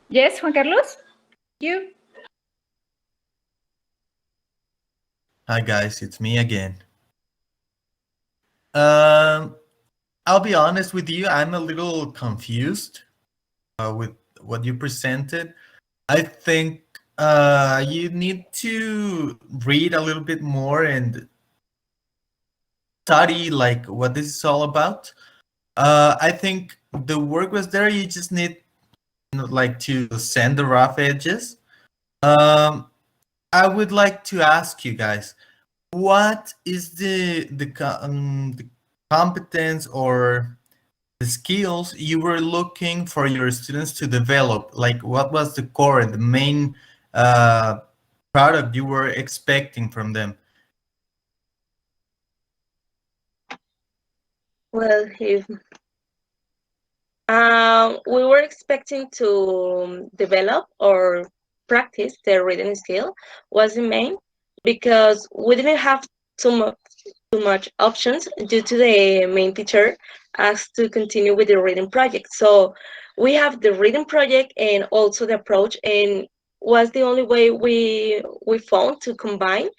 Yes, Juan Carlos? You? Hi guys, it's me again. I'll be honest with you, I'm a little confused with what you presented. I think you need to read a little bit more and study like what this is all about. I think the work was there. You just need like to send the rough edges. I would like to ask you guys, what is the competence or the skills you were looking for your students to develop? Like, what was the core, the main product you were expecting from them? Well, if we were expecting to develop or practice the reading skill was the main, because we didn't have too much options due to the main teacher asked to continue with the reading project. So we have the reading project and also the approach, and was the only way we found to combine.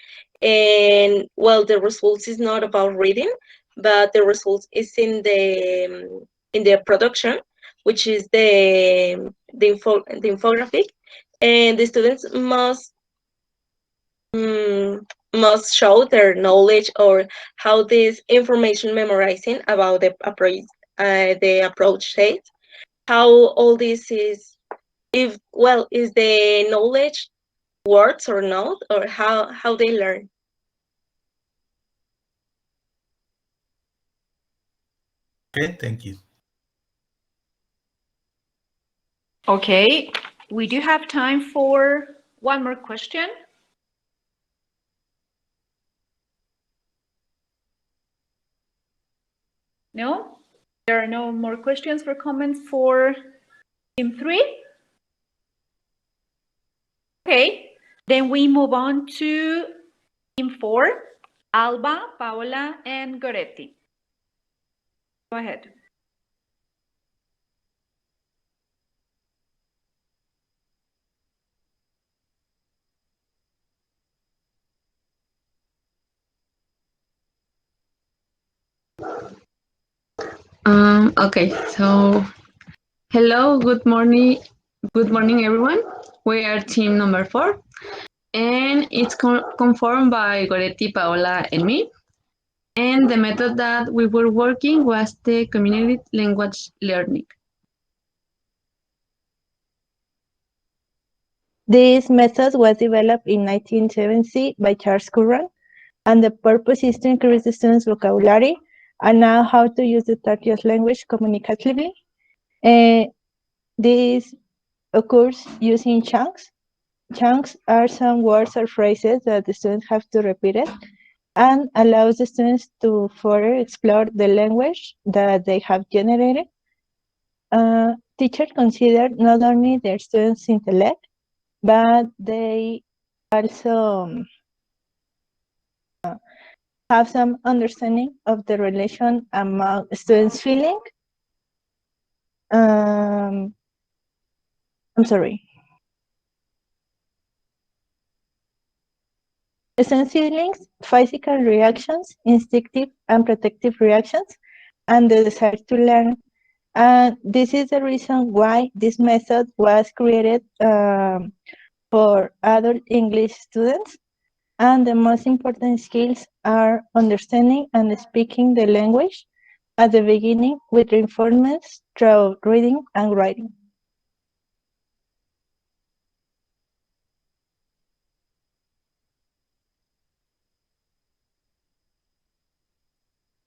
And well, the results is not about reading, but the results is in the production, which is the infographic, and the students must show their knowledge or how this information memorizing about the approach says, how all this is, is the knowledge words or not, or how they learn. Okay, thank you. Okay, we do have time for one more question. No? There are no more questions or comments for team 3? Okay, then we move on to team 4, Alba, Paola, and Goretti. Go ahead. Okay, so hello, good morning, everyone. We are team number 4, and it's conformed by Goretti, Paola, and me. And the method that we were working was the community language learning. This method was developed in 1970 by Charles Curran, and the purpose is to increase the students' vocabulary and know how to use the target language communicatively. This occurs using chunks. Chunks are some words or phrases that the students have to repeat it, and allows the students to further explore the language that they have generated. Teachers consider not only their students' intellect, but they also have some understanding of the relation among students' feeling. I'm sorry. Students' feelings, physical reactions, instinctive and protective reactions, and the desire to learn. And this is the reason why this method was created for adult English students. And the most important skills are understanding and speaking the language at the beginning with reinforcements through reading and writing.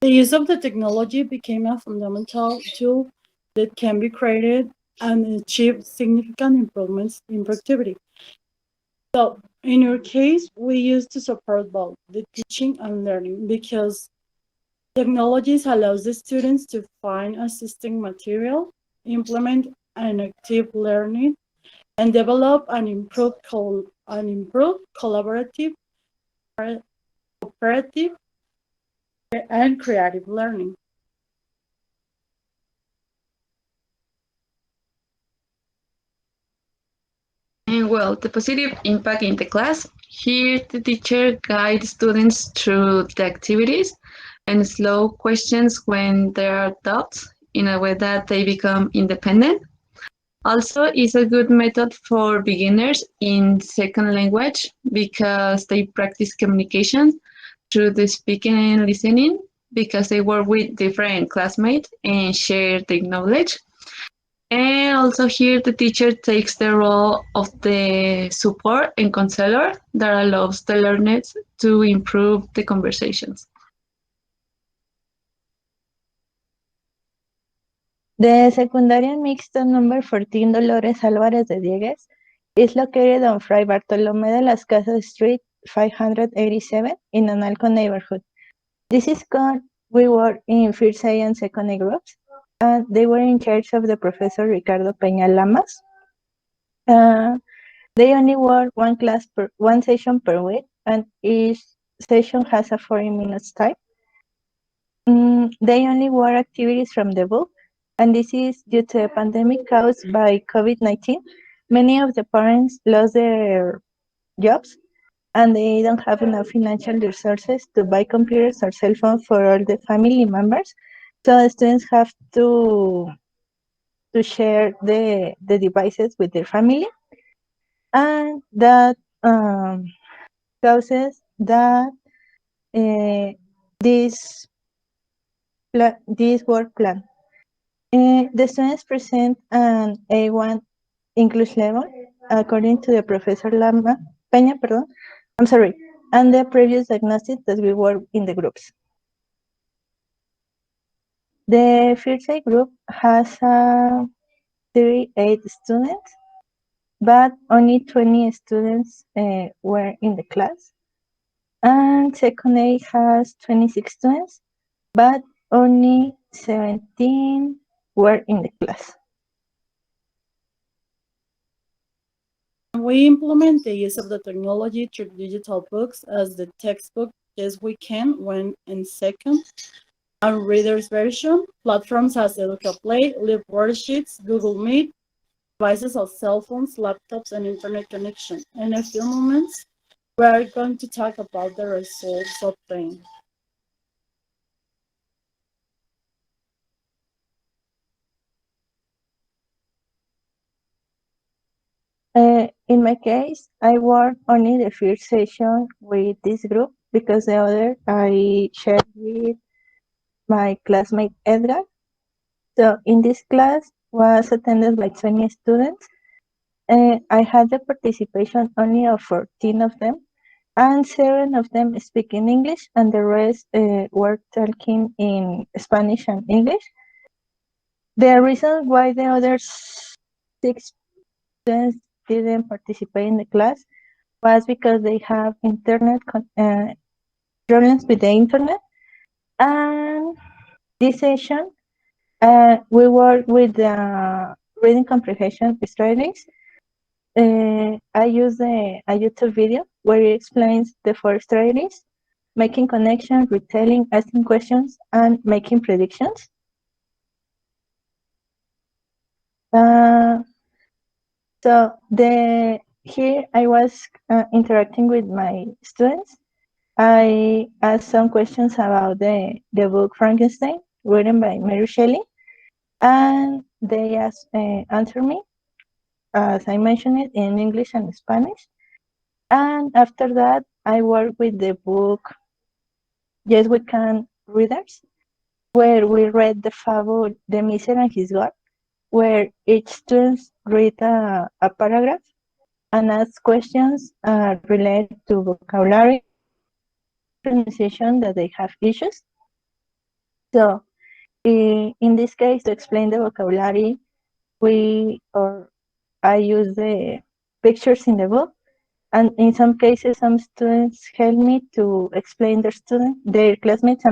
The use of the technology became a fundamental tool that can be created and achieve significant improvements in productivity. So in your case, we used to support both the teaching and learning, because Technologies allows the students to find assisting material, implement an active learning, and develop an improved collaborative, cooperative, and creative learning. And well, the positive impact in the class. Here, the teacher guides students through the activities and slow questions when there are doubts in a way that they become independent. Also, it's a good method for beginners in second language because they practice communication through the speaking and listening because they work with different classmates and share their knowledge. And also here the teacher takes the role of the support and counselor that allows the learners to improve the conversations. The Secundaria Mixta number 14 Dolores Álvarez de Diegues is located on Fray Bartolomé de las Casas Street 587 in Analco neighborhood. This is called we were in first A and second A groups, and they were in charge of the Professor Ricardo Peña Lamas. They only work one session per week, and each session has a 40 minutes time. They only work activities from the book, and this is due to a pandemic caused by COVID-19. Many of the parents lost their jobs, and they don't have enough financial resources to buy computers or cell phones for all the family members. So the students have to share the devices with their family, and that causes that this work plan. The students present an A1 English level according to the Professor Peña, and the previous diagnosis that we work in the groups. The first A group has 38 students, but only 20 students were in the class. And second A has 26 students, but only 17 were in the class. We implement the use of the technology through digital books as the textbook Yes We Can when in second and reader's version, platforms as Educa Play, Live Worksheets, Google Meet, devices of cell phones, laptops, and internet connection. In a few moments, we are going to talk about the results obtained. In my case, I worked only the first session with this group because the other I shared with my classmate Edgar. So in this class was attended by 20 students. I had the participation only of 14 of them, and 7 of them speak in English, and the rest were talking in Spanish and English. The reason why the other 6 students didn't participate in the class was because they have internet problems with the internet. And this session, we work with the reading comprehension strategies. I use a YouTube video where it explains the 4 strategies: making connections, retelling, asking questions, and making predictions. So here I was interacting with my students. I asked some questions about the book Frankenstein, written by Mary Shelley, and they answered me, as I mentioned it, in English and Spanish. And after that, I worked with the book Yes We Can readers, where we read the fable The Miser and His God, where each student read a paragraph and ask questions related to vocabulary, pronunciation that they have issues. So in this case, to explain the vocabulary, I use the pictures in the book, and in some cases, some students help me to explain their classmates,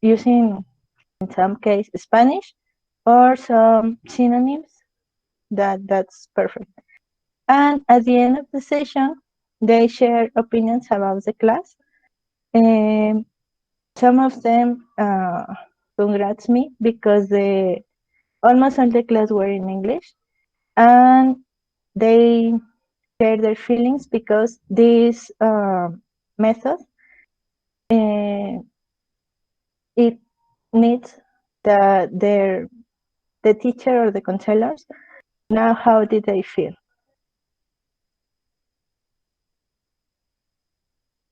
using, in some case, Spanish or some synonyms. That's perfect. And at the end of the session, they share opinions about the class. Some of them congrats me because almost all the class were in English, and they share their feelings because this method it needs the teacher or the counselors know how did they feel.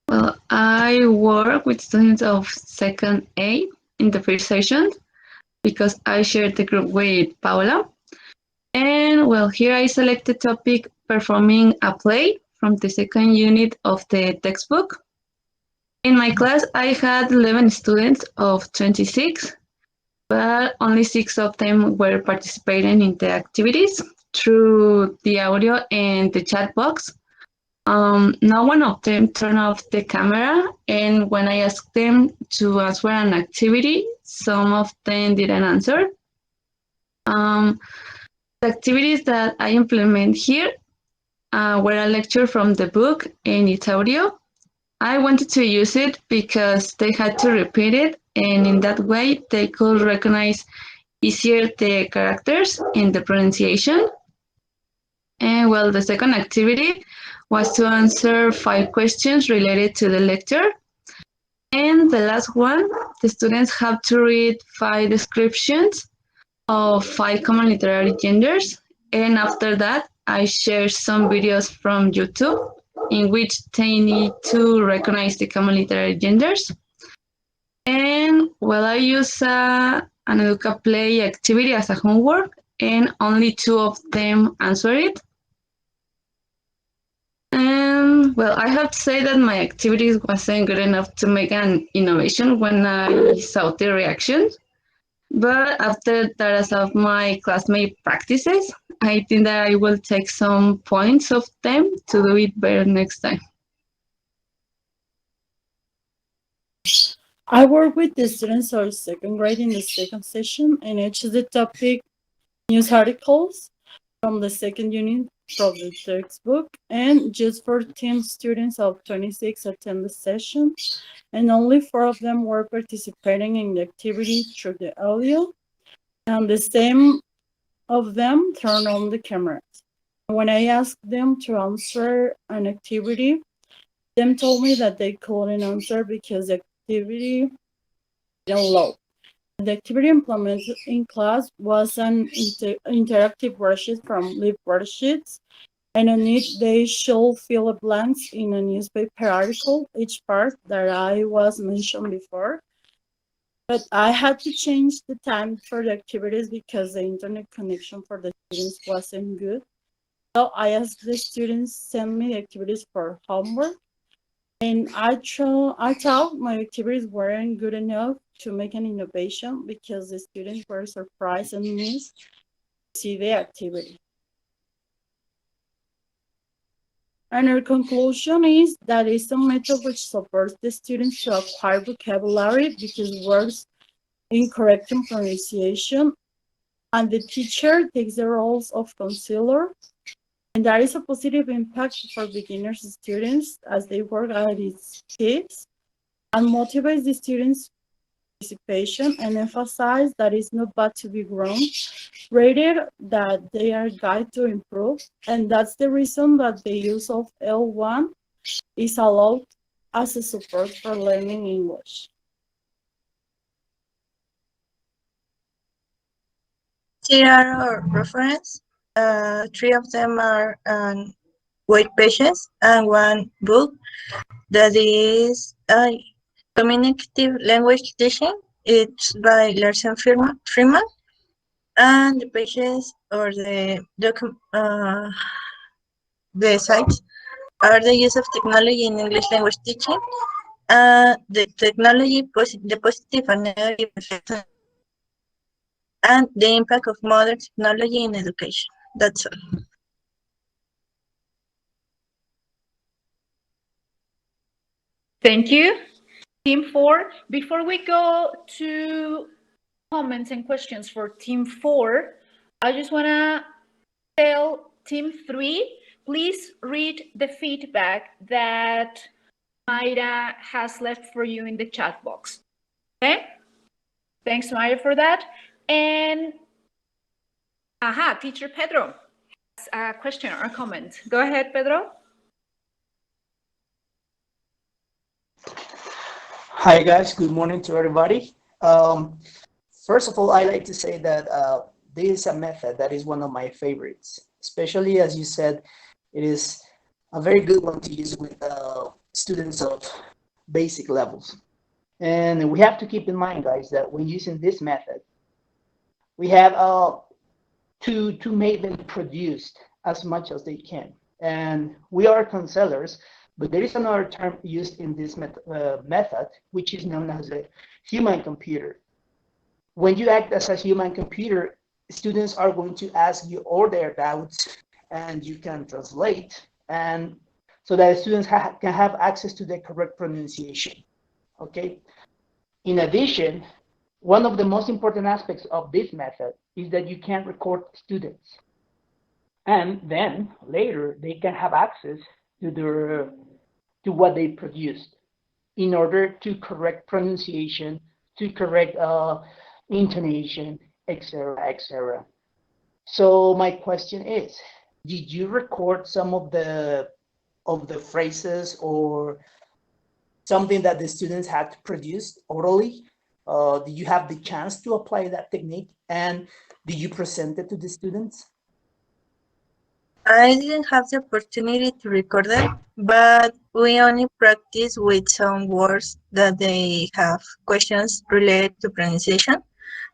Well, I work with students of second A in the first session because I shared the group with Paula. And well, here I selected topic performing a play from the second unit of the textbook. In my class, I had 11 students of 26, but only 6 of them were participating in the activities through the audio and the chat box. No one of them turned off the camera, and when I asked them to answer an activity, some of them didn't answer. The activities that I implement here were a lecture from the book and its audio. I wanted to use it because they had to repeat it, and in that way they could recognize easier the characters and the pronunciation. And well, the second activity was to answer 5 questions related to the lecture. And the last one, the students have to read 5 descriptions of 5 common literary genders. And after that, I share some videos from YouTube in which they need to recognize the common literary genders. And well, I use an Educa Play activity as a homework, and only 2 of them answer it. And well, I have to say that my activities wasn't good enough to make an innovation when I saw the reactions. But after that, of my classmate practices, I think that I will take some points of them to do it better next time. I work with the students of second grade in the second session, and each of the topic news articles from the second unit from the textbook, and just 14 students of 26 attend the session, and only 4 of them were participating in the activity through the audio, and the same of them turned on the cameras. When I asked them to answer an activity, them told me that they couldn't answer because the activity didn't load. The activity implemented in class was an interactive worksheet from Live Worksheets, and on it they should fill the blanks in a newspaper article, each part that I was mentioned before. But I had to change the time for the activities because the internet connection for the students wasn't good. So I asked the students send me the activities for homework, and I thought my activities weren't good enough to make an innovation because the students were surprised and missed to see the activity. And our conclusion is that it's a method which supports the students to acquire vocabulary because words incorrect in pronunciation, and the teacher takes the roles of counselor, and that is a positive impact for beginners students as they work at its pace, and motivates the students' participation and emphasize that it's not bad to be grown, rather that they are guided to improve, and that's the reason that the use of L1 is allowed as a support for learning English. Here are our reference. 3 of them are white pages and 1 book that is Communicative Language Teaching. It's by Larsen Freeman, and the pages or the sites are the use of technology in English language teaching, the technology, the positive and negative effects, and the impact of modern technology in education. That's all. Thank you. Team 4, before we go to comments and questions for Team 4, I just want to tell Team 3, please read the feedback that Mayra has left for you in the chat box. Okay? Thanks, Mayra, for that. And, Teacher Pedro has a question or a comment. Go ahead, Pedro. Hi, guys. Good morning to everybody. First of all, I like to say that this is a method that is one of my favorites, especially as you said, it is a very good one to use with students of basic levels. And we have to keep in mind, guys, that when using this method, we have to make them produce as much as they can. And we are counselors, but there is another term used in this method, which is known as a human computer. When you act as a human computer, students are going to ask you all their doubts, and you can translate, and so that students can have access to the correct pronunciation. Okay. In addition, one of the most important aspects of this method is that you can record students, and then later they can have access to what they produced in order to correct pronunciation, to correct intonation, etc., etc. So my question is, did you record some of the phrases or something that the students had to produce orally? Did you have the chance to apply that technique, and did you present it to the students? I didn't have the opportunity to record it, but we only practice with some words that they have questions related to pronunciation.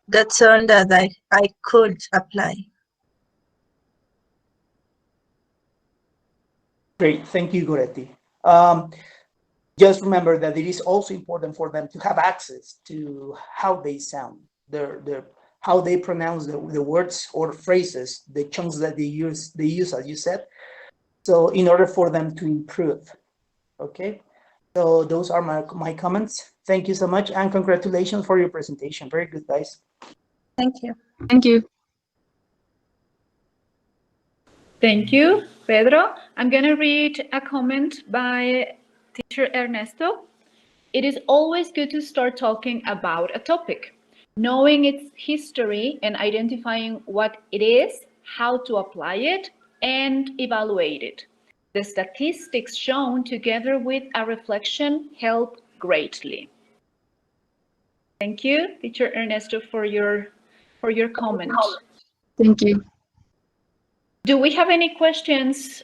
That's all that I could apply. Great, thank you, Goretti. Just remember that it is also important for them to have access to how they sound, how they pronounce the words or phrases, the chunks that they use, as you said. So in order for them to improve, okay? So those are my comments. Thank you so much, and congratulations for your presentation. Very good, guys. Thank you. Thank you. Thank you, Pedro. I'm going to read a comment by Teacher Ernesto. It is always good to start talking about a topic, knowing its history and identifying what it is, how to apply it, and evaluate it. The statistics shown together with a reflection help greatly. Thank you, Teacher Ernesto, for your comment. Thank you. Do we have any questions?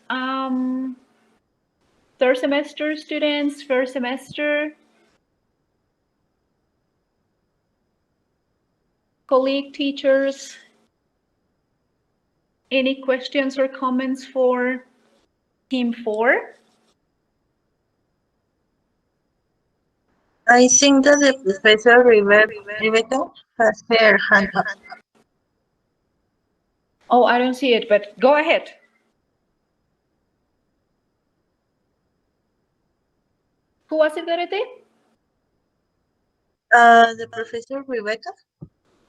Third semester students, first semester? Colleague teachers? Any questions or comments for Team 4? I think that the Professor Rebecca has her hand up. Oh, I don't see it, but go ahead. Who was it, Dorothy? The Professor Rebecca.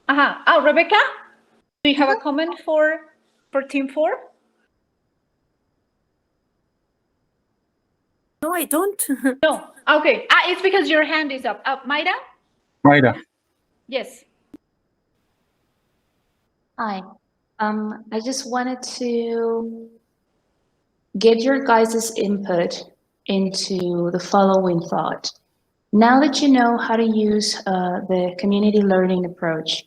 Oh, Rebecca? Do you have a comment for Team 4? No, I don't. No. Okay. It's because your hand is up. Mayra? Mayra. Yes. Hi. I just wanted to get your guys' input into the following thought. Now that you know how to use the community learning approach,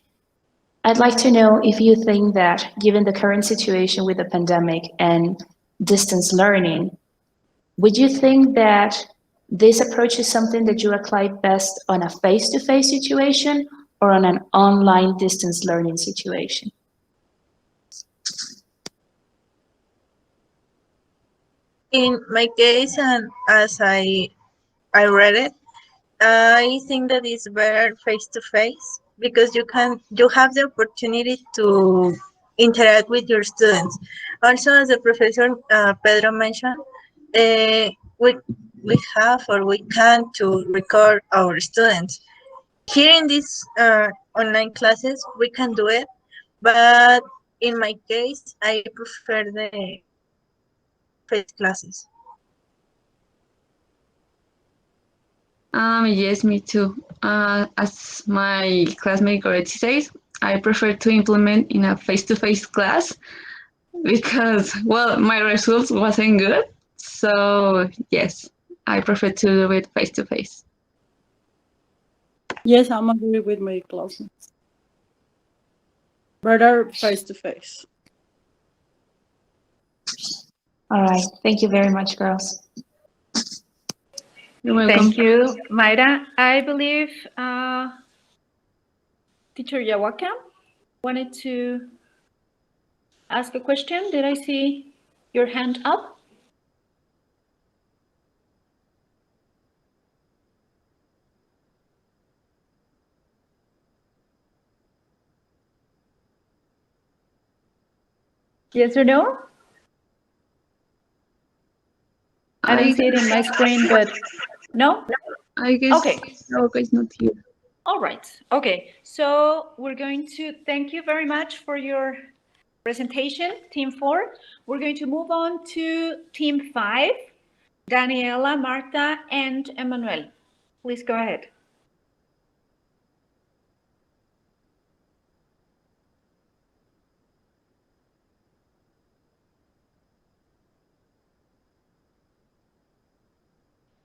I'd like to know if you think that, given the current situation with the pandemic and distance learning, would you think that this approach is something that you apply best on a face-to-face situation or on an online distance learning situation? In my case, and as I read it, I think that it's better face to face because you have the opportunity to interact with your students. Also, as the Professor Pedro mentioned, we have or we can to record our students. Here in these online classes, we can do it, but in my case, I prefer the face classes. Yes, me too. As my classmate Goretti says, I prefer to implement in a face-to-face class because, well, my results wasn't good. So yes, I prefer to do it face-to-face. Yes, I'm agree with my classmates. Better face-to-face. All right. Thank you very much, girls. You're welcome. Thank you, Mayra. I believe Teacher Yawaka wanted to ask a question. Did I see your hand up? Yes or no? I don't see it in my screen, but no? I guess okay. It's not here. All right. Okay. So we're going to thank you very much for your presentation, Team 4. We're going to move on to Team 5, Daniela, Marta, and Emmanuel. Please go ahead.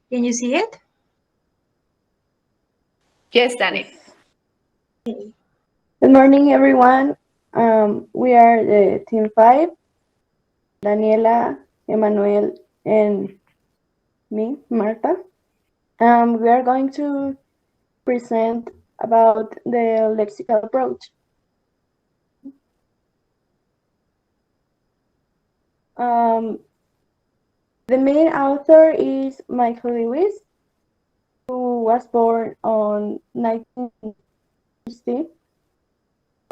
Can you see it? Yes, Danny. Good morning, everyone. We are the Team 5, Daniela, Emmanuel, and me, Marta. We are going to present about the lexical approach. The main author is Michael Lewis, who was born on 1960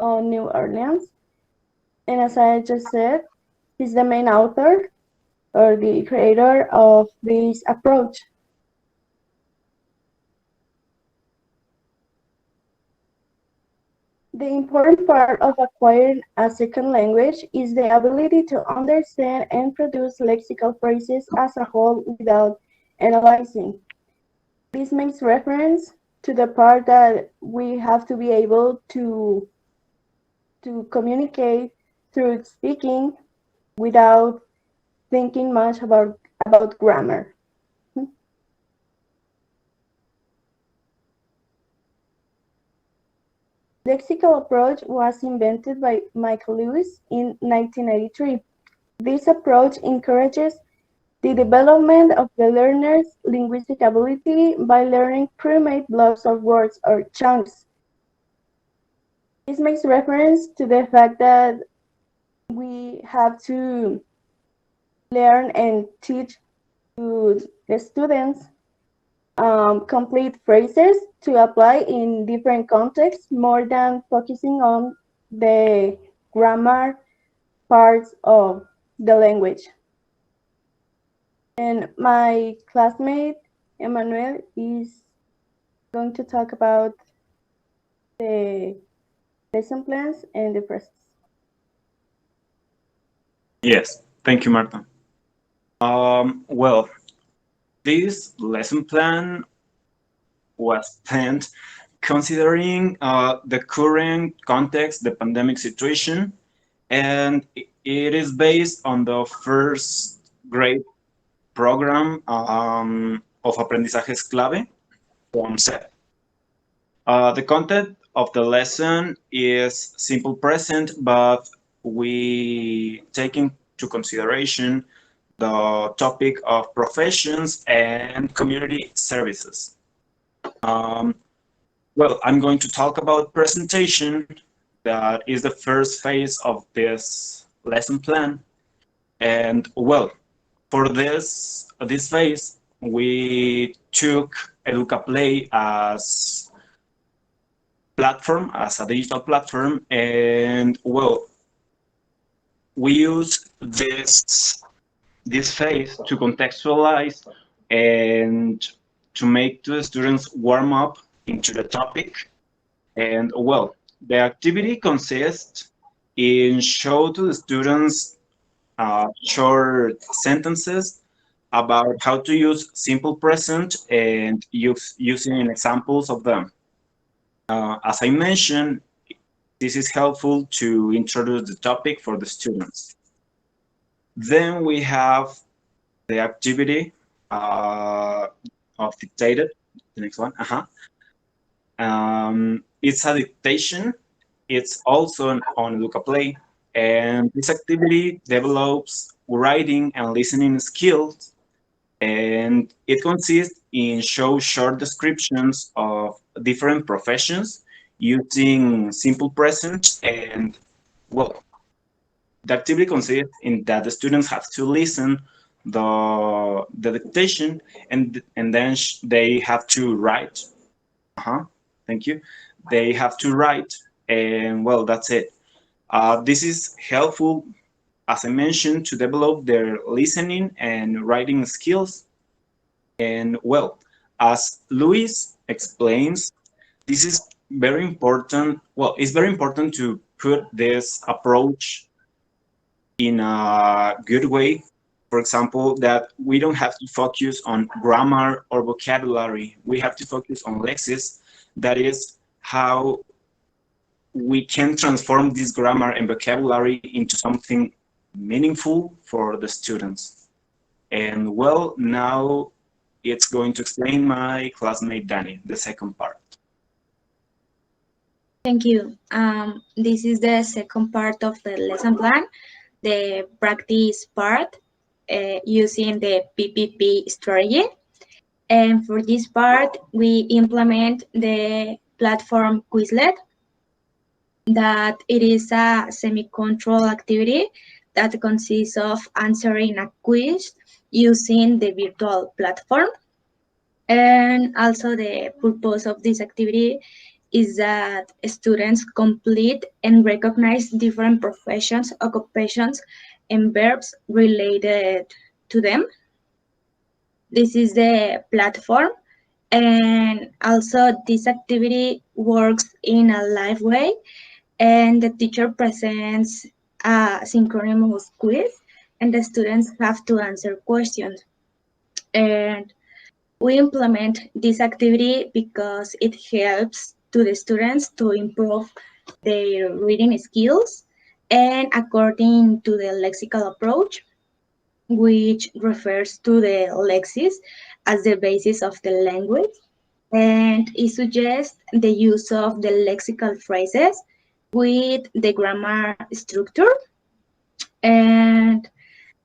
on New Orleans. And as I just said, he's the main author or the creator of this approach. The important part of acquiring a second language is the ability to understand and produce lexical phrases as a whole without analyzing. This makes reference to the part that we have to be able to communicate through speaking without thinking much about grammar. Lexical approach was invented by Michael Lewis in 1993. This approach encourages the development of the learner's linguistic ability by learning pre-made blocks of words or chunks. This makes reference to the fact that we have to learn and teach to the students complete phrases to apply in different contexts more than focusing on the grammar parts of the language. And my classmate, Emmanuel, is going to talk about the lesson plans and the process. Yes, thank you, Marta. Well, this lesson plan was planned considering the current context, the pandemic situation, and it is based on the first grade program of Aprendizajes Clave from SEP. The content of the lesson is simple present, but we take into consideration the topic of professions and community services. Well, I'm going to talk about presentation. That is the first phase of this lesson plan. And well, for this phase, we took EducaPlay as platform, as a digital platform, and well, we use this phase to contextualize and to make the students warm up into the topic. And well, the activity consists in show to the students short sentences about how to use simple present and using examples of them. As I mentioned, this is helpful to introduce the topic for the students. Then we have the activity of dictated, the next one. It's a dictation. It's also on LucaPlay, and this activity develops writing and listening skills, and it consists in show short descriptions of different professions using simple present. And well, the activity consists in that the students have to listen the dictation, and then they have to write. Thank you. They have to write, and well, that's it. This is helpful, as I mentioned, to develop their listening and writing skills. And well, as Luis explains, this is very important. Well, it's very important to put this approach in a good way. For example, that we don't have to focus on grammar or vocabulary. We have to focus on lexis. That is how we can transform this grammar and vocabulary into something meaningful for the students. And well, now it's going to explain my classmate Danny, the second part. Thank you. This is the second part of the lesson plan, the practice part, using the PPP strategy. And for this part, we implement the platform Quizlet, that it is a semi-control activity that consists of answering a quiz using the virtual platform. And also the purpose of this activity is that students complete and recognize different professions, occupations, and verbs related to them. This is the platform, and also this activity works in a live way, and the teacher presents a synchronous quiz, and the students have to answer questions. And we implement this activity because it helps to the students to improve their reading skills, and according to the lexical approach, which refers to the lexis as the basis of the language, and it suggests the use of the lexical phrases with the grammar structure. And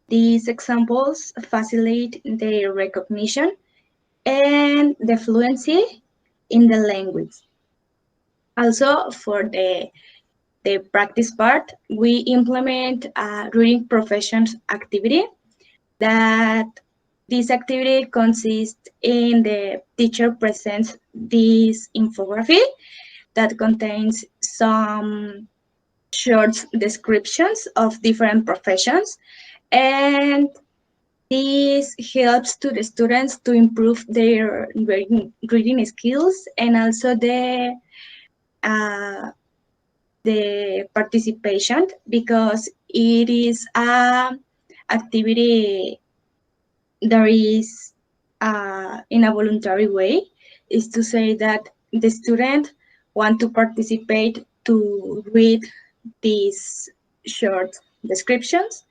these examples facilitate the recognition and the fluency in the language. Also, for the practice part, we implement a reading professions activity. That this activity consists in the teacher presents this infographic that contains some short descriptions of different professions, and this helps to the students to improve their reading skills, and also the participation, because it is a activity there is in a voluntary way, is to say that the student want to participate to read these short descriptions.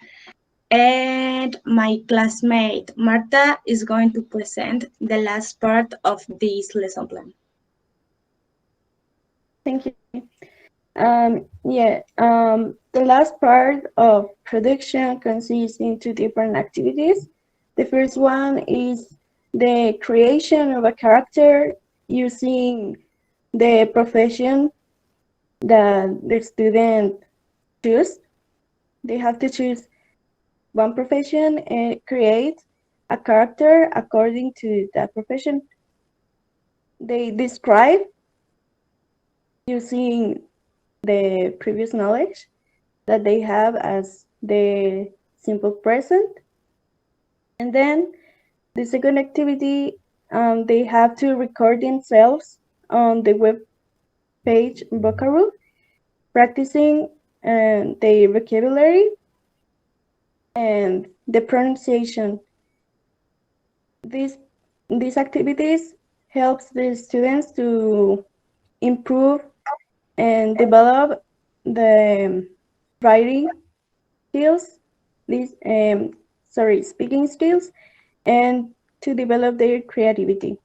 And my classmate Marta is going to present the last part of this lesson plan. Thank you. The last part of production consists in two different activities. The first one is the creation of a character using the profession that the student choose. They have to choose one profession and create a character according to that profession. They describe using the previous knowledge that they have as the simple present, and then The second activity, they have to record themselves on the web page vocabulary, practicing the vocabulary and the pronunciation. These activities helps the students to improve and develop the writing skills, speaking skills, and to develop their creativity.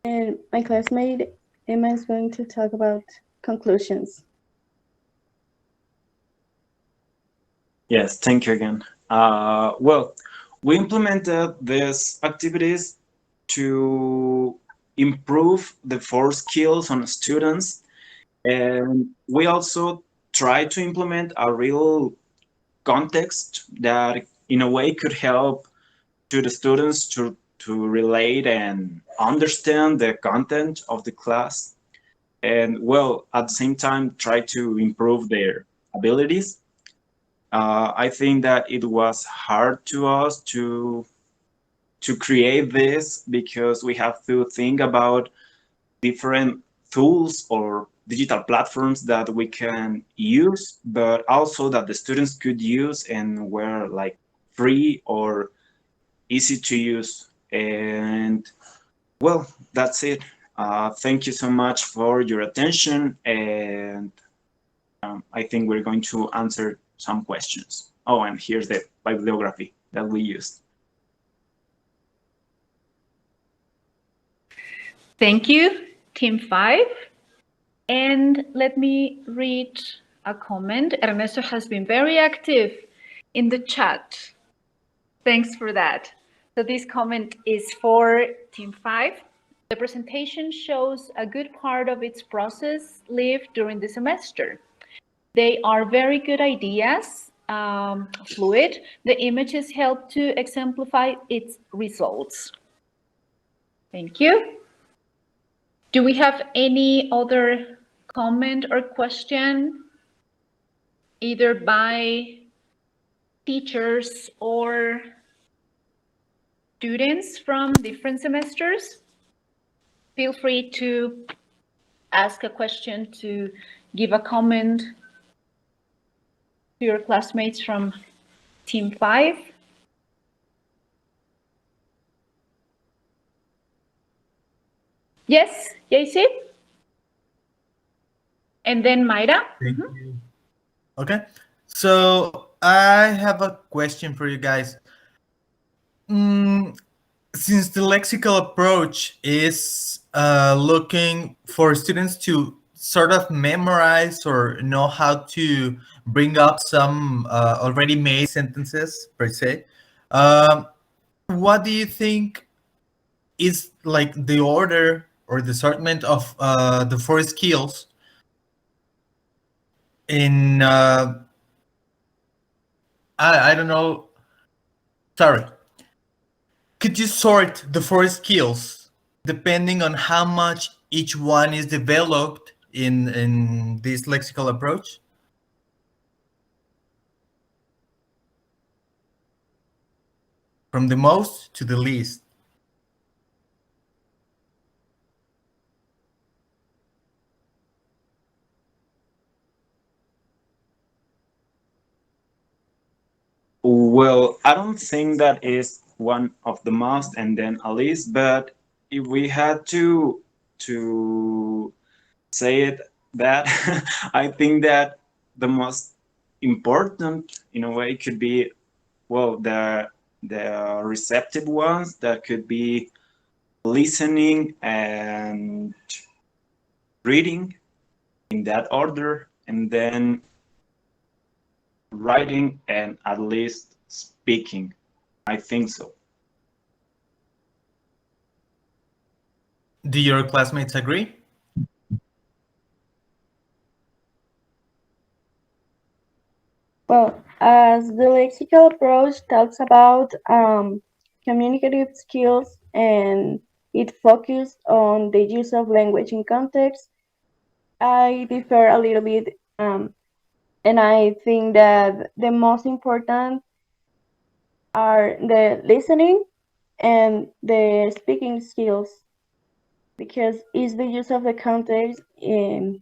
And my classmate Emma is going to talk about conclusions. Yes, thank you again. Well, we implemented these activities to improve the 4 skills on students, and we also try to implement a real context that in a way could help to the students to relate and understand the content of the class, and well, at the same time try to improve their abilities. I think that it was hard to us to create this because we have to think about different tools or digital platforms that we can use, but also that the students could use and were like free or easy to use. And well, that's it. Thank you so much for your attention, and I think we're going to answer some questions. Oh, and here's the bibliography that we used. Thank you, Team 5. And let me read a comment. Ernesto has been very active in the chat. Thanks for that. So this comment is for Team 5. The presentation shows a good part of its process lived during the semester. They are very good ideas, fluid. The images help to exemplify its results. Thank you. Do we have any other comment or question, either by teachers or students from different semesters? Feel free to ask a question, to give a comment to your classmates from Team 5. Yes, Yacy? And then Mayra? Thank you. Okay, so I have a question for you guys. Since the lexical approach is looking for students to sort of memorize or know how to bring up some already made sentences per se, what do you think is like the order or the assortment of the 4 skills in I don't know, sorry, could you sort the 4 skills depending on how much each one is developed in this lexical approach? From the most to the least. Well, I don't think that is one of the most and then a least, but if we had to say it that, I think that the most important in a way could be, well, the receptive ones, that could be listening and reading in that order, and then writing and at least speaking. I think so. Do your classmates agree? Well, as the lexical approach talks about communicative skills and it focused on the use of language in context, I differ a little bit, and I think that the most important are the listening and the speaking skills, because it's the use of the context in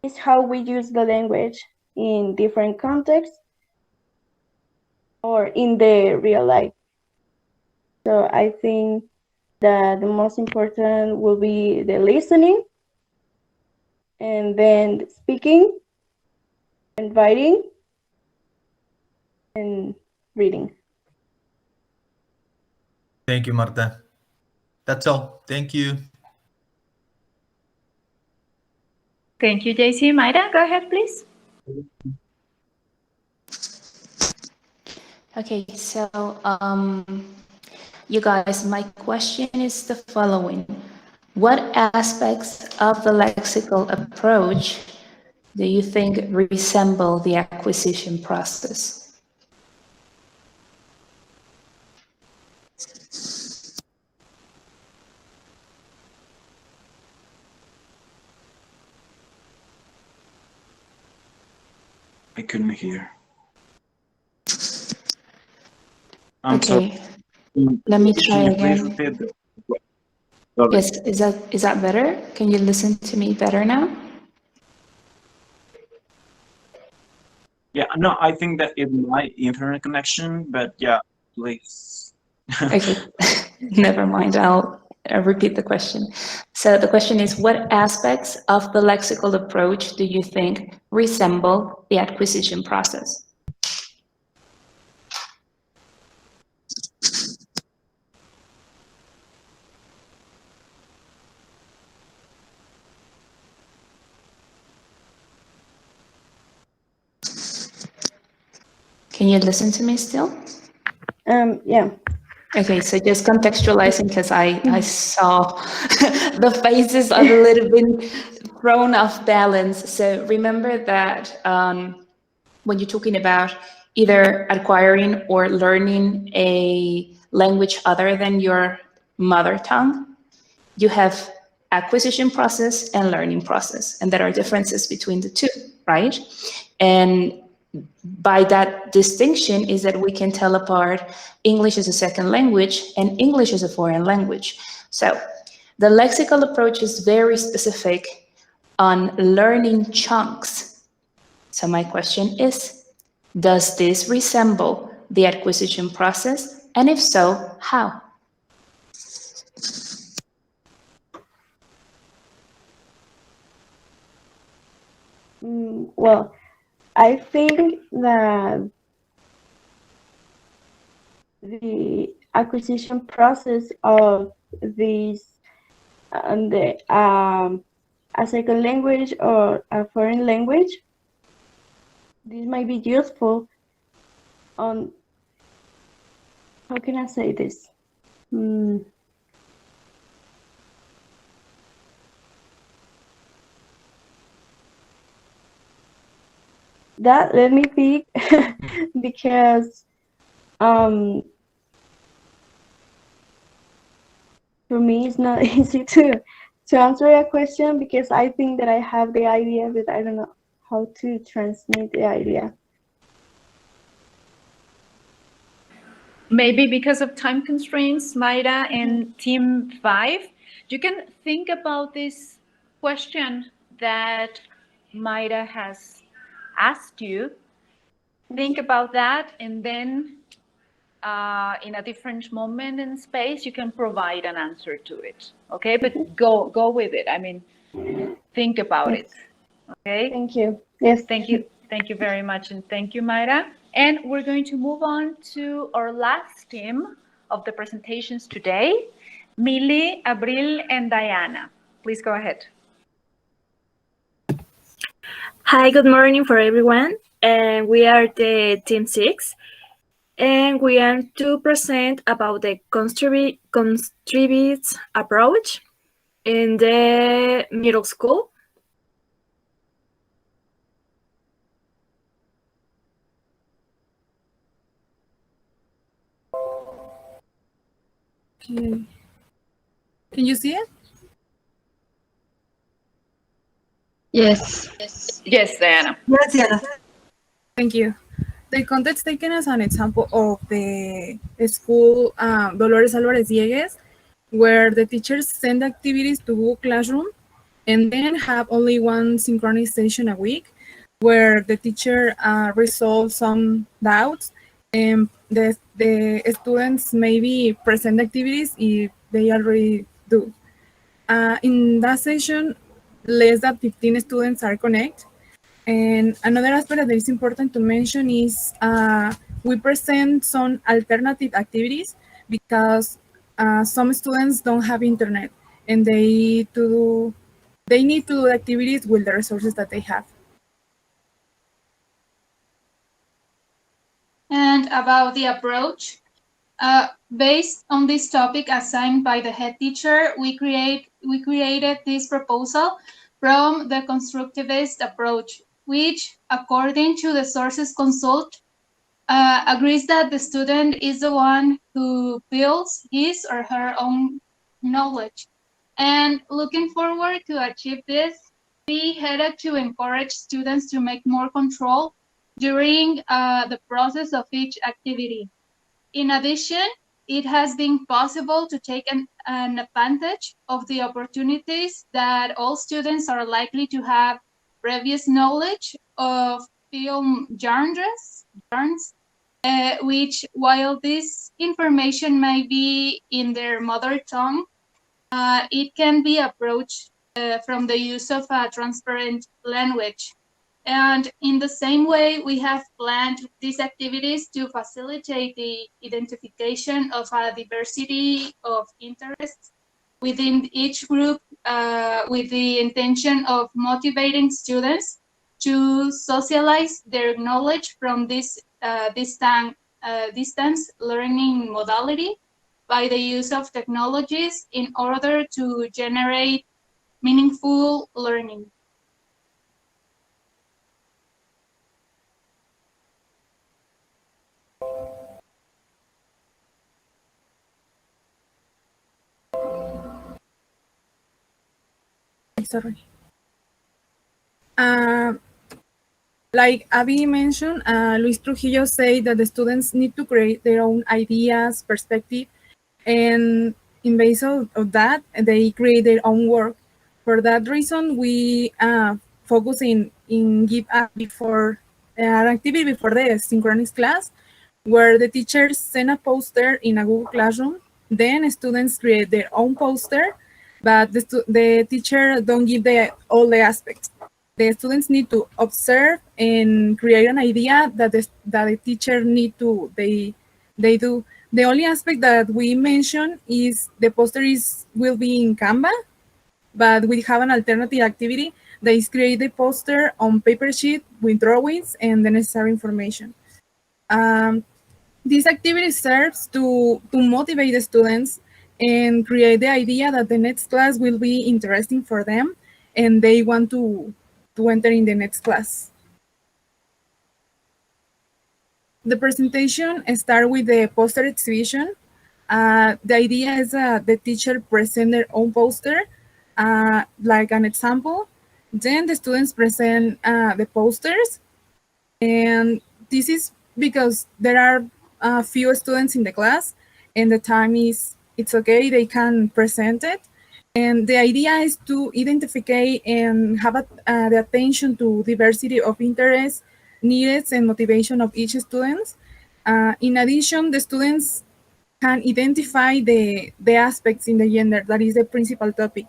is how we use the language in different contexts or in the real life. So I think that the most important will be the listening, and then speaking and writing and reading. Thank you, Marta. That's all. Thank you. Thank you, JC. Mayra, go ahead, please. Okay, so you guys, my question is the following. What aspects of the lexical approach do you think resemble the acquisition process? I couldn't hear. Okay, let me try Can you please again. repeat that? Yes, is that better? Can you listen to me better now? Yeah, no, I think that it's my internet connection, but yeah, please. Okay, never mind. I'll repeat the question. So the question is, what aspects of the lexical approach do you think resemble the acquisition process? Can you listen to me still? Yeah. Okay, so just contextualizing, because I saw the faces a little bit thrown off balance. So remember that when you're talking about either acquiring or learning a language other than your mother tongue, you have acquisition process and learning process, and there are differences between the two, right? And by that distinction is that we can tell apart English as a second language and English as a foreign language. So the lexical approach is very specific on learning chunks. So my question is, does this resemble the acquisition process? And if so, how? Well, I think that the acquisition process of these a second language or a foreign language, this might be useful on, how can I say this? That let me think because for me it's not easy to answer a question, because I think that I have the idea, but I don't know how to transmit the idea. Maybe because of time constraints, Mayra and Team 5, you can think about this question that Mayra has asked you. Think about that, and then in a different moment and space, you can provide an answer to it. Okay, but go with it. I mean, think about it. Okay. Thank you. Yes. Thank you. Thank you very much, and thank you, Mayra. And we're going to move on to our last team of the presentations today, Millie, Abril, and Diana. Please go ahead. Hi, good morning for everyone. And we are the team 6. And we are to present about the Contribute approach in the middle school. Okay. Can you see it? Yes. Yes, Diana. Yes, Diana. Thank you. The context taken as an example of the school Dolores Alvarez Diegues, where the teachers send activities to Google Classroom and then have only one synchronization a week, where the teacher resolves some doubts and the students maybe present activities if they already do. In that session, less than 15 students are connected. And another aspect that is important to mention is we present some alternative activities because some students don't have internet and they need to do activities with the resources that they have. And about the approach, based on this topic assigned by the head teacher, we created this proposal from the constructivist approach, which, according to the sources consulted, agrees that the student is the one who builds his or her own knowledge. And looking forward to achieve this, we headed to encourage students to make more control during the process of each activity. In addition, it has been possible to take an advantage of the opportunities that all students are likely to have previous knowledge of film genres, which, while this information may be in their mother tongue, it can be approached from the use of a transparent language. And in the same way, we have planned these activities to facilitate the identification of a diversity of interests within each group with the intention of motivating students to socialize their knowledge from this distance learning modality by the use of technologies in order to generate meaningful learning. Sorry. Like Abby mentioned, Luis Trujillo said that the students need to create their own ideas, perspective, and in base of that, they create their own work. For that reason, we focus in give before an activity before the synchronous class, where the teachers send a poster in a Google Classroom. Then students create their own poster, but the teacher don't give all the aspects. The students need to observe and create an idea that the teacher need to they do. The only aspect that we mention is the poster will be in Canva, but we have an alternative activity that is create the poster on paper sheet with drawings and the necessary information. This activity serves to motivate the students and create the idea that the next class will be interesting for them and they want to enter in the next class. The presentation starts with the poster exhibition. The idea is that the teacher present their own poster, like an example. Then the students present the posters. And this is because there are few students in the class and the time it's okay, they can present it. And the idea is to identify and have the attention to diversity of interests, needs, and motivation of each student. In addition, the students can identify the aspects in the gender that is the principal topic.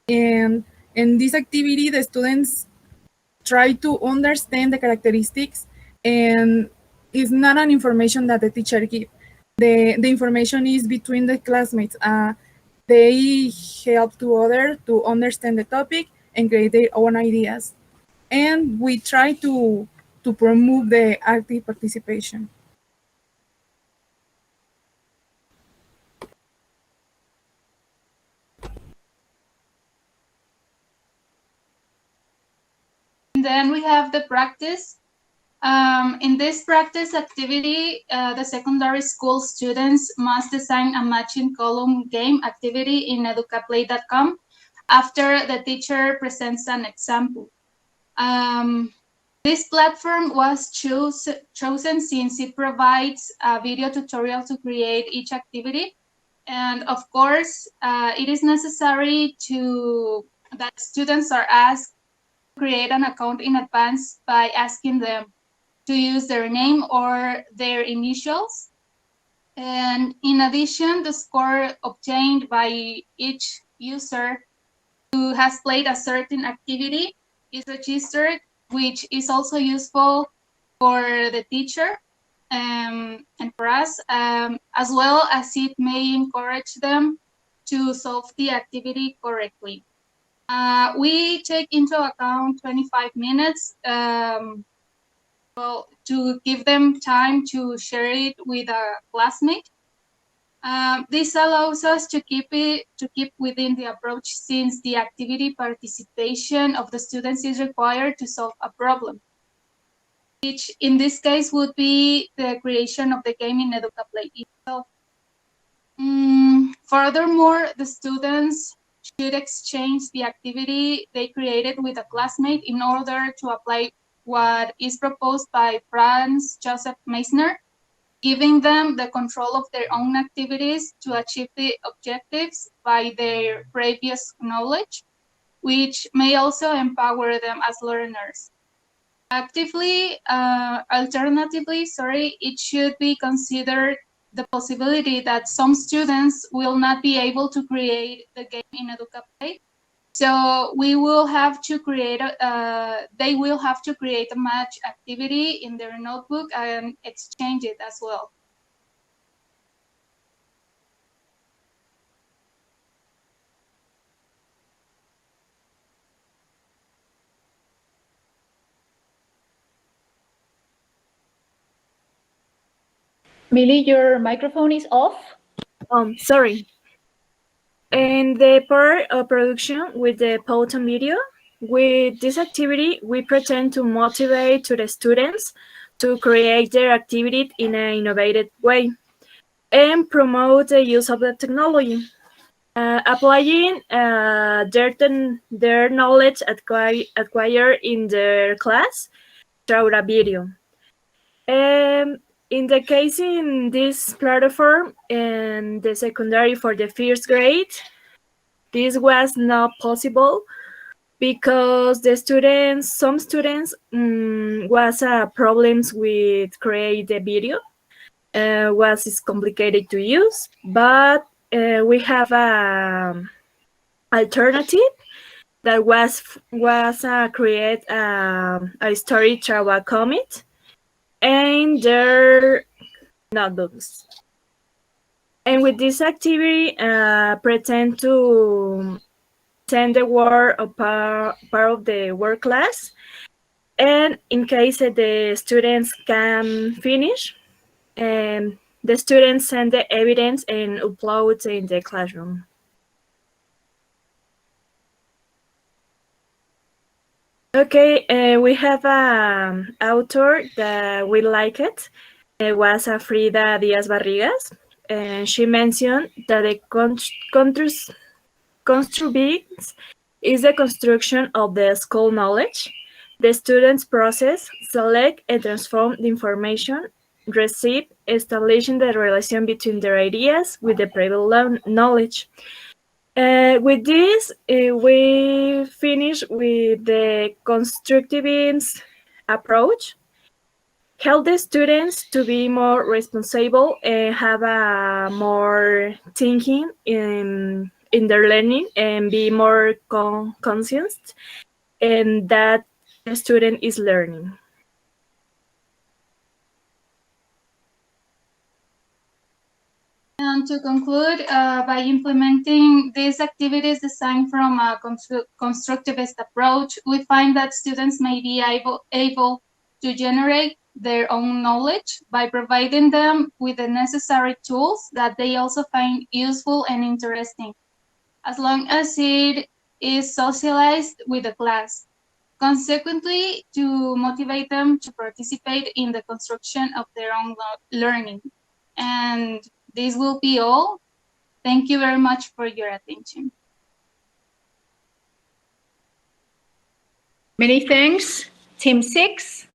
And in this activity, the students try to understand the characteristics, and it's not an information that the teacher gives. The information is between the classmates. They help to others to understand the topic and create their own ideas. And we try to promote the active participation. And then we have the practice. In this practice activity, the secondary school students must design a matching column game activity in educaplay.com after the teacher presents an example. This platform was chosen since it provides a video tutorial to create each activity. And of course, it is necessary that students are asked to create an account in advance by asking them to use their name or their initials. And in addition, the score obtained by each user who has played a certain activity is registered, which is also useful for the teacher and for us, as well as it may encourage them to solve the activity correctly. We take into account 25 minutes to give them time to share it with a classmate. This allows us to keep within the approach, since the activity participation of the students is required to solve a problem, which in this case would be the creation of the game in EducaPlay itself. Furthermore, the students should exchange the activity they created with a classmate in order to apply what is proposed by Franz Joseph Meissner, giving them the control of their own activities to achieve the objectives by their previous knowledge, which may also empower them as learners. Alternatively, it should be considered the possibility that some students will not be able to create the game in EducaPlay. So they will have to create a match activity in their notebook and exchange it as well. Millie, your microphone is off. Sorry. In the part of production with the Potent video, with this activity, we pretend to motivate to the students to create their activity in an innovative way and promote the use of the technology, applying their knowledge acquired in their class through a video. In the case in this platform and the secondary for the first grade, this was not possible because some students was problems with create the video, was complicated to use, but we have a alternative that was create a story through a comic and their notebooks. And with this activity, pretend to send the work of part of the work class. And in case the students can finish, the students send the evidence and upload in the classroom. Okay, we have an author that we like it. It was Frida Diaz Barrigas, and she mentioned that the constructivism is the construction of the school knowledge. The students process, select, and transform the information received, establishing the relation between their ideas with the previous knowledge. With this, we finish with the constructivism approach. Help the students to be more responsible and have a more thinking in their learning and be more conscious and that the student is learning. And to conclude, by implementing these activities designed from a constructivist approach, we find that students may be able to generate their own knowledge by providing them with the necessary tools that they also find useful and interesting, as long as it is socialized with the class. Consequently, to motivate them to participate in the construction of their own learning. And this will be all. Thank you very much for your attention. Many thanks. Team 6,